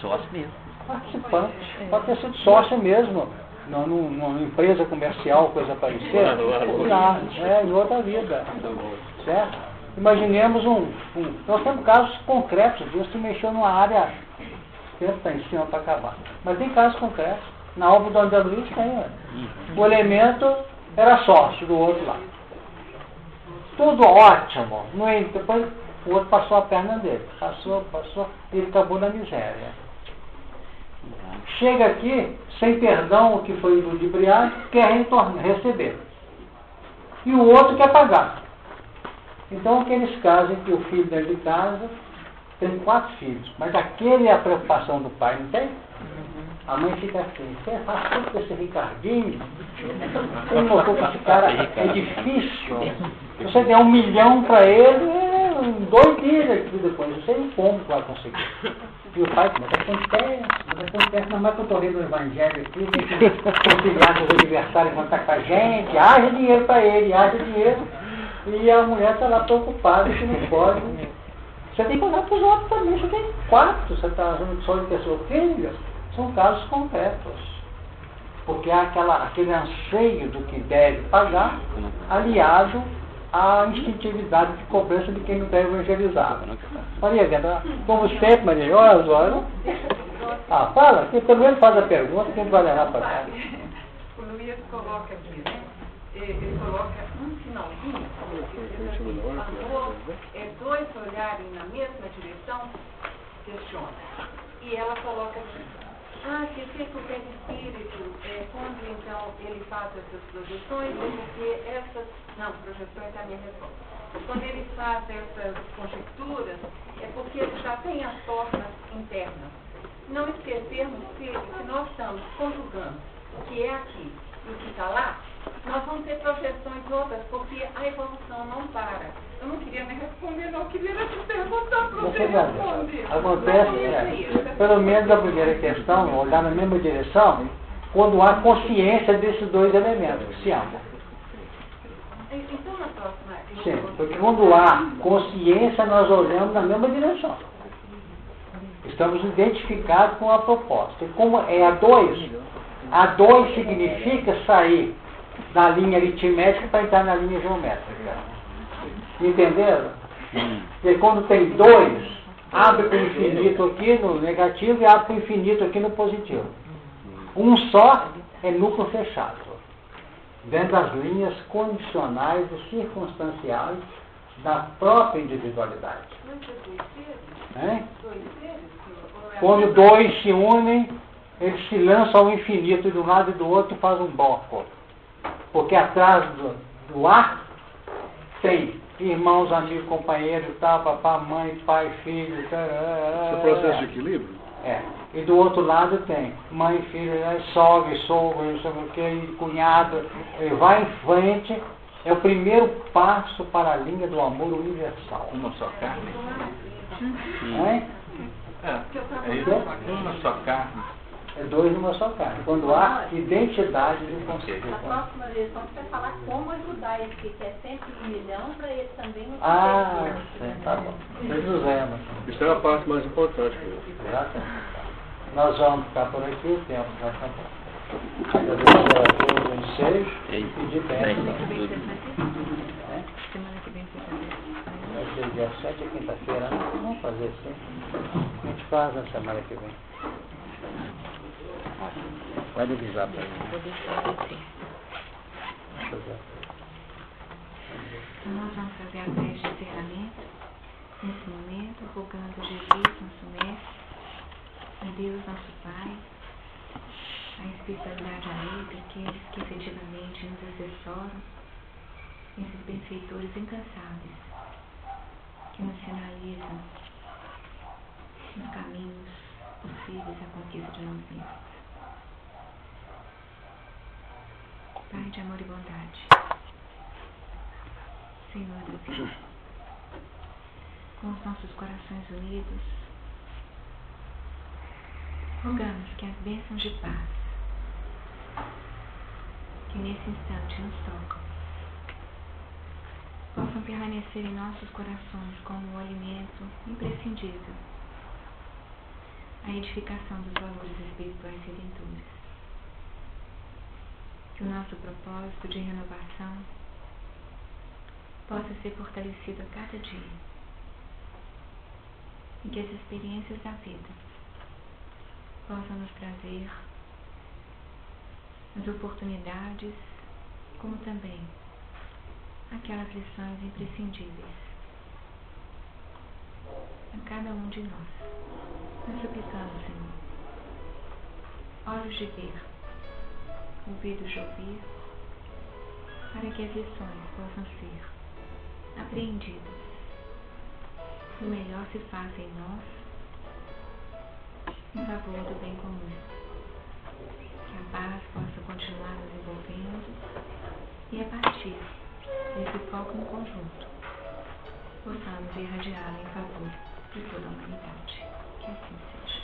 Sócio mesmo. Participante. Pode ter sido sócio mesmo. Numa empresa comercial, coisa parecida. Em outra vida. Certo? Imaginemos nós temos casos concretos disso que mexeu numa área que está em cima para acabar. Mas tem casos concretos. Na obra do André Luiz tem. O elemento era sócio do outro lado. Tudo ótimo. Depois o outro passou a perna dele. Passou, e ele acabou na miséria. Chega aqui, sem perdão, o que foi ludibriado, quer receber. E o outro quer pagar. Então, aqueles casos em que o filho dentro de casa tem 4 filhos, mas aquele é a preocupação do pai, não tem? A mãe fica assim, você faz tudo com esse Ricardinho? Você não notou que esse cara é difícil? Você der 1 milhão para ele, em 2 dias aqui depois, você não como vai conseguir. E o pai, mas acontece, não é que eu estou vendo o evangelho aqui, tem que conciliar com os adversários quando está com a gente, haja dinheiro para ele, haja dinheiro. E a mulher está lá preocupada que não pode. Você tem que olhar para os outros também, você tem 4, você está achando que só ele quer seu filho. São casos concretos. Porque há aquele anseio do que deve pagar, aliado à instintividade de cobrança de quem não deve evangelizar. Maria, como sempre, Maria, olha as horas. Ah, fala, que pelo menos faz a pergunta, quem vai levar para cá. O Luiz coloca aqui, né? Ele coloca um finalzinho, dois olharem na mesma direção, questiona. E ela coloca assim, que fica o perispírito, quando então ele faz essas projeções, porque projeções é a minha resposta. Quando ele faz essas conjecturas, é porque ele já tem as formas internas. Não esquecermos que nós estamos conjugando o que é aqui e o que está lá, nós vamos ter projeções outras, porque a evolução não para. Eu não queria nem responder, não, eu queria te perguntar para você responder. Acontece, pelo menos a primeira questão, olhar na mesma direção, quando há consciência desses 2 elementos que se amam. Então, na próxima... Sim, porque quando há consciência, nós olhamos na mesma direção. Estamos identificados com a proposta. E como é a 2 significa sair da linha aritmética para entrar na linha geométrica. Entenderam? Porque quando tem 2, abre para o infinito aqui no negativo e abre para o infinito aqui no positivo. Um só é núcleo fechado, dentro das linhas condicionais e circunstanciais da própria individualidade. Quando 2 se unem, eles se lançam ao infinito de um lado e do outro e fazem um bloco. Porque atrás do ar tem irmãos, amigos, companheiros, papai, mãe, pai, filho. Isso é processo de equilíbrio? É. E do outro lado tem mãe, filho, sogra, sogro, não sei o que, cunhado. Ele vai em frente. É o primeiro passo para a linha do amor universal. Uma só carne. É isso. Uma só carne. É 2 numa só carne. Quando há identidade do conceito. Na próxima lição você vai falar como ajudar ele, que quer sempre 1 milhão, para ele também não sim, tá bom. Isso é a parte mais importante. Exatamente. Nós vamos ficar por aqui, o tempo vai acabar. Agradecer a todos o ensejo e pedir bênção. Semana que vem você também. Vai ser dia 7, é quinta-feira, né? Vamos fazer assim. A gente faz na semana que vem. Vai divisar para ele. Vou deixar aqui. Então nós vamos fazer a prece de encerramento nesse momento, rogando a Jesus, nosso Mestre, a Deus, nosso Pai, a espiritualidade amiga, aqueles que efetivamente nos assessoram, esses benfeitores incansáveis, que nos sinalizam os caminhos possíveis à conquista de nós mesmos. Pai de amor e bondade, Senhor da vida, com os nossos corações unidos, rogamos que as bênçãos de paz, que nesse instante nos tocam, possam permanecer em nossos corações como um alimento imprescindível à edificação dos valores espirituais redentores. Que o nosso propósito de renovação possa ser fortalecido a cada dia e que as experiências da vida possam nos trazer as oportunidades, como também aquelas lições imprescindíveis a cada um de nós. Nós suplicamos, Senhor, olhos de ver, ouvidos de ouvir, para que as lições possam ser apreendidas e o melhor se faça em nós em favor do bem comum. paz possa continuar nos envolvendo e, a partir desse foco no conjunto, possamos irradiá-la em favor de toda a humanidade. Que assim seja.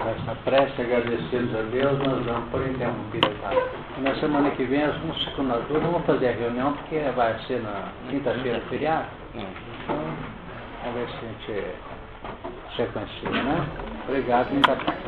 Essa prece, agradecendo a Deus, nós vamos por interrompida, tá? Na semana que vem, às 11h nós vamos fazer a reunião, porque vai ser na quinta-feira feriado. Então, vamos ver se a gente sequencia, né? Obrigado, muita paz.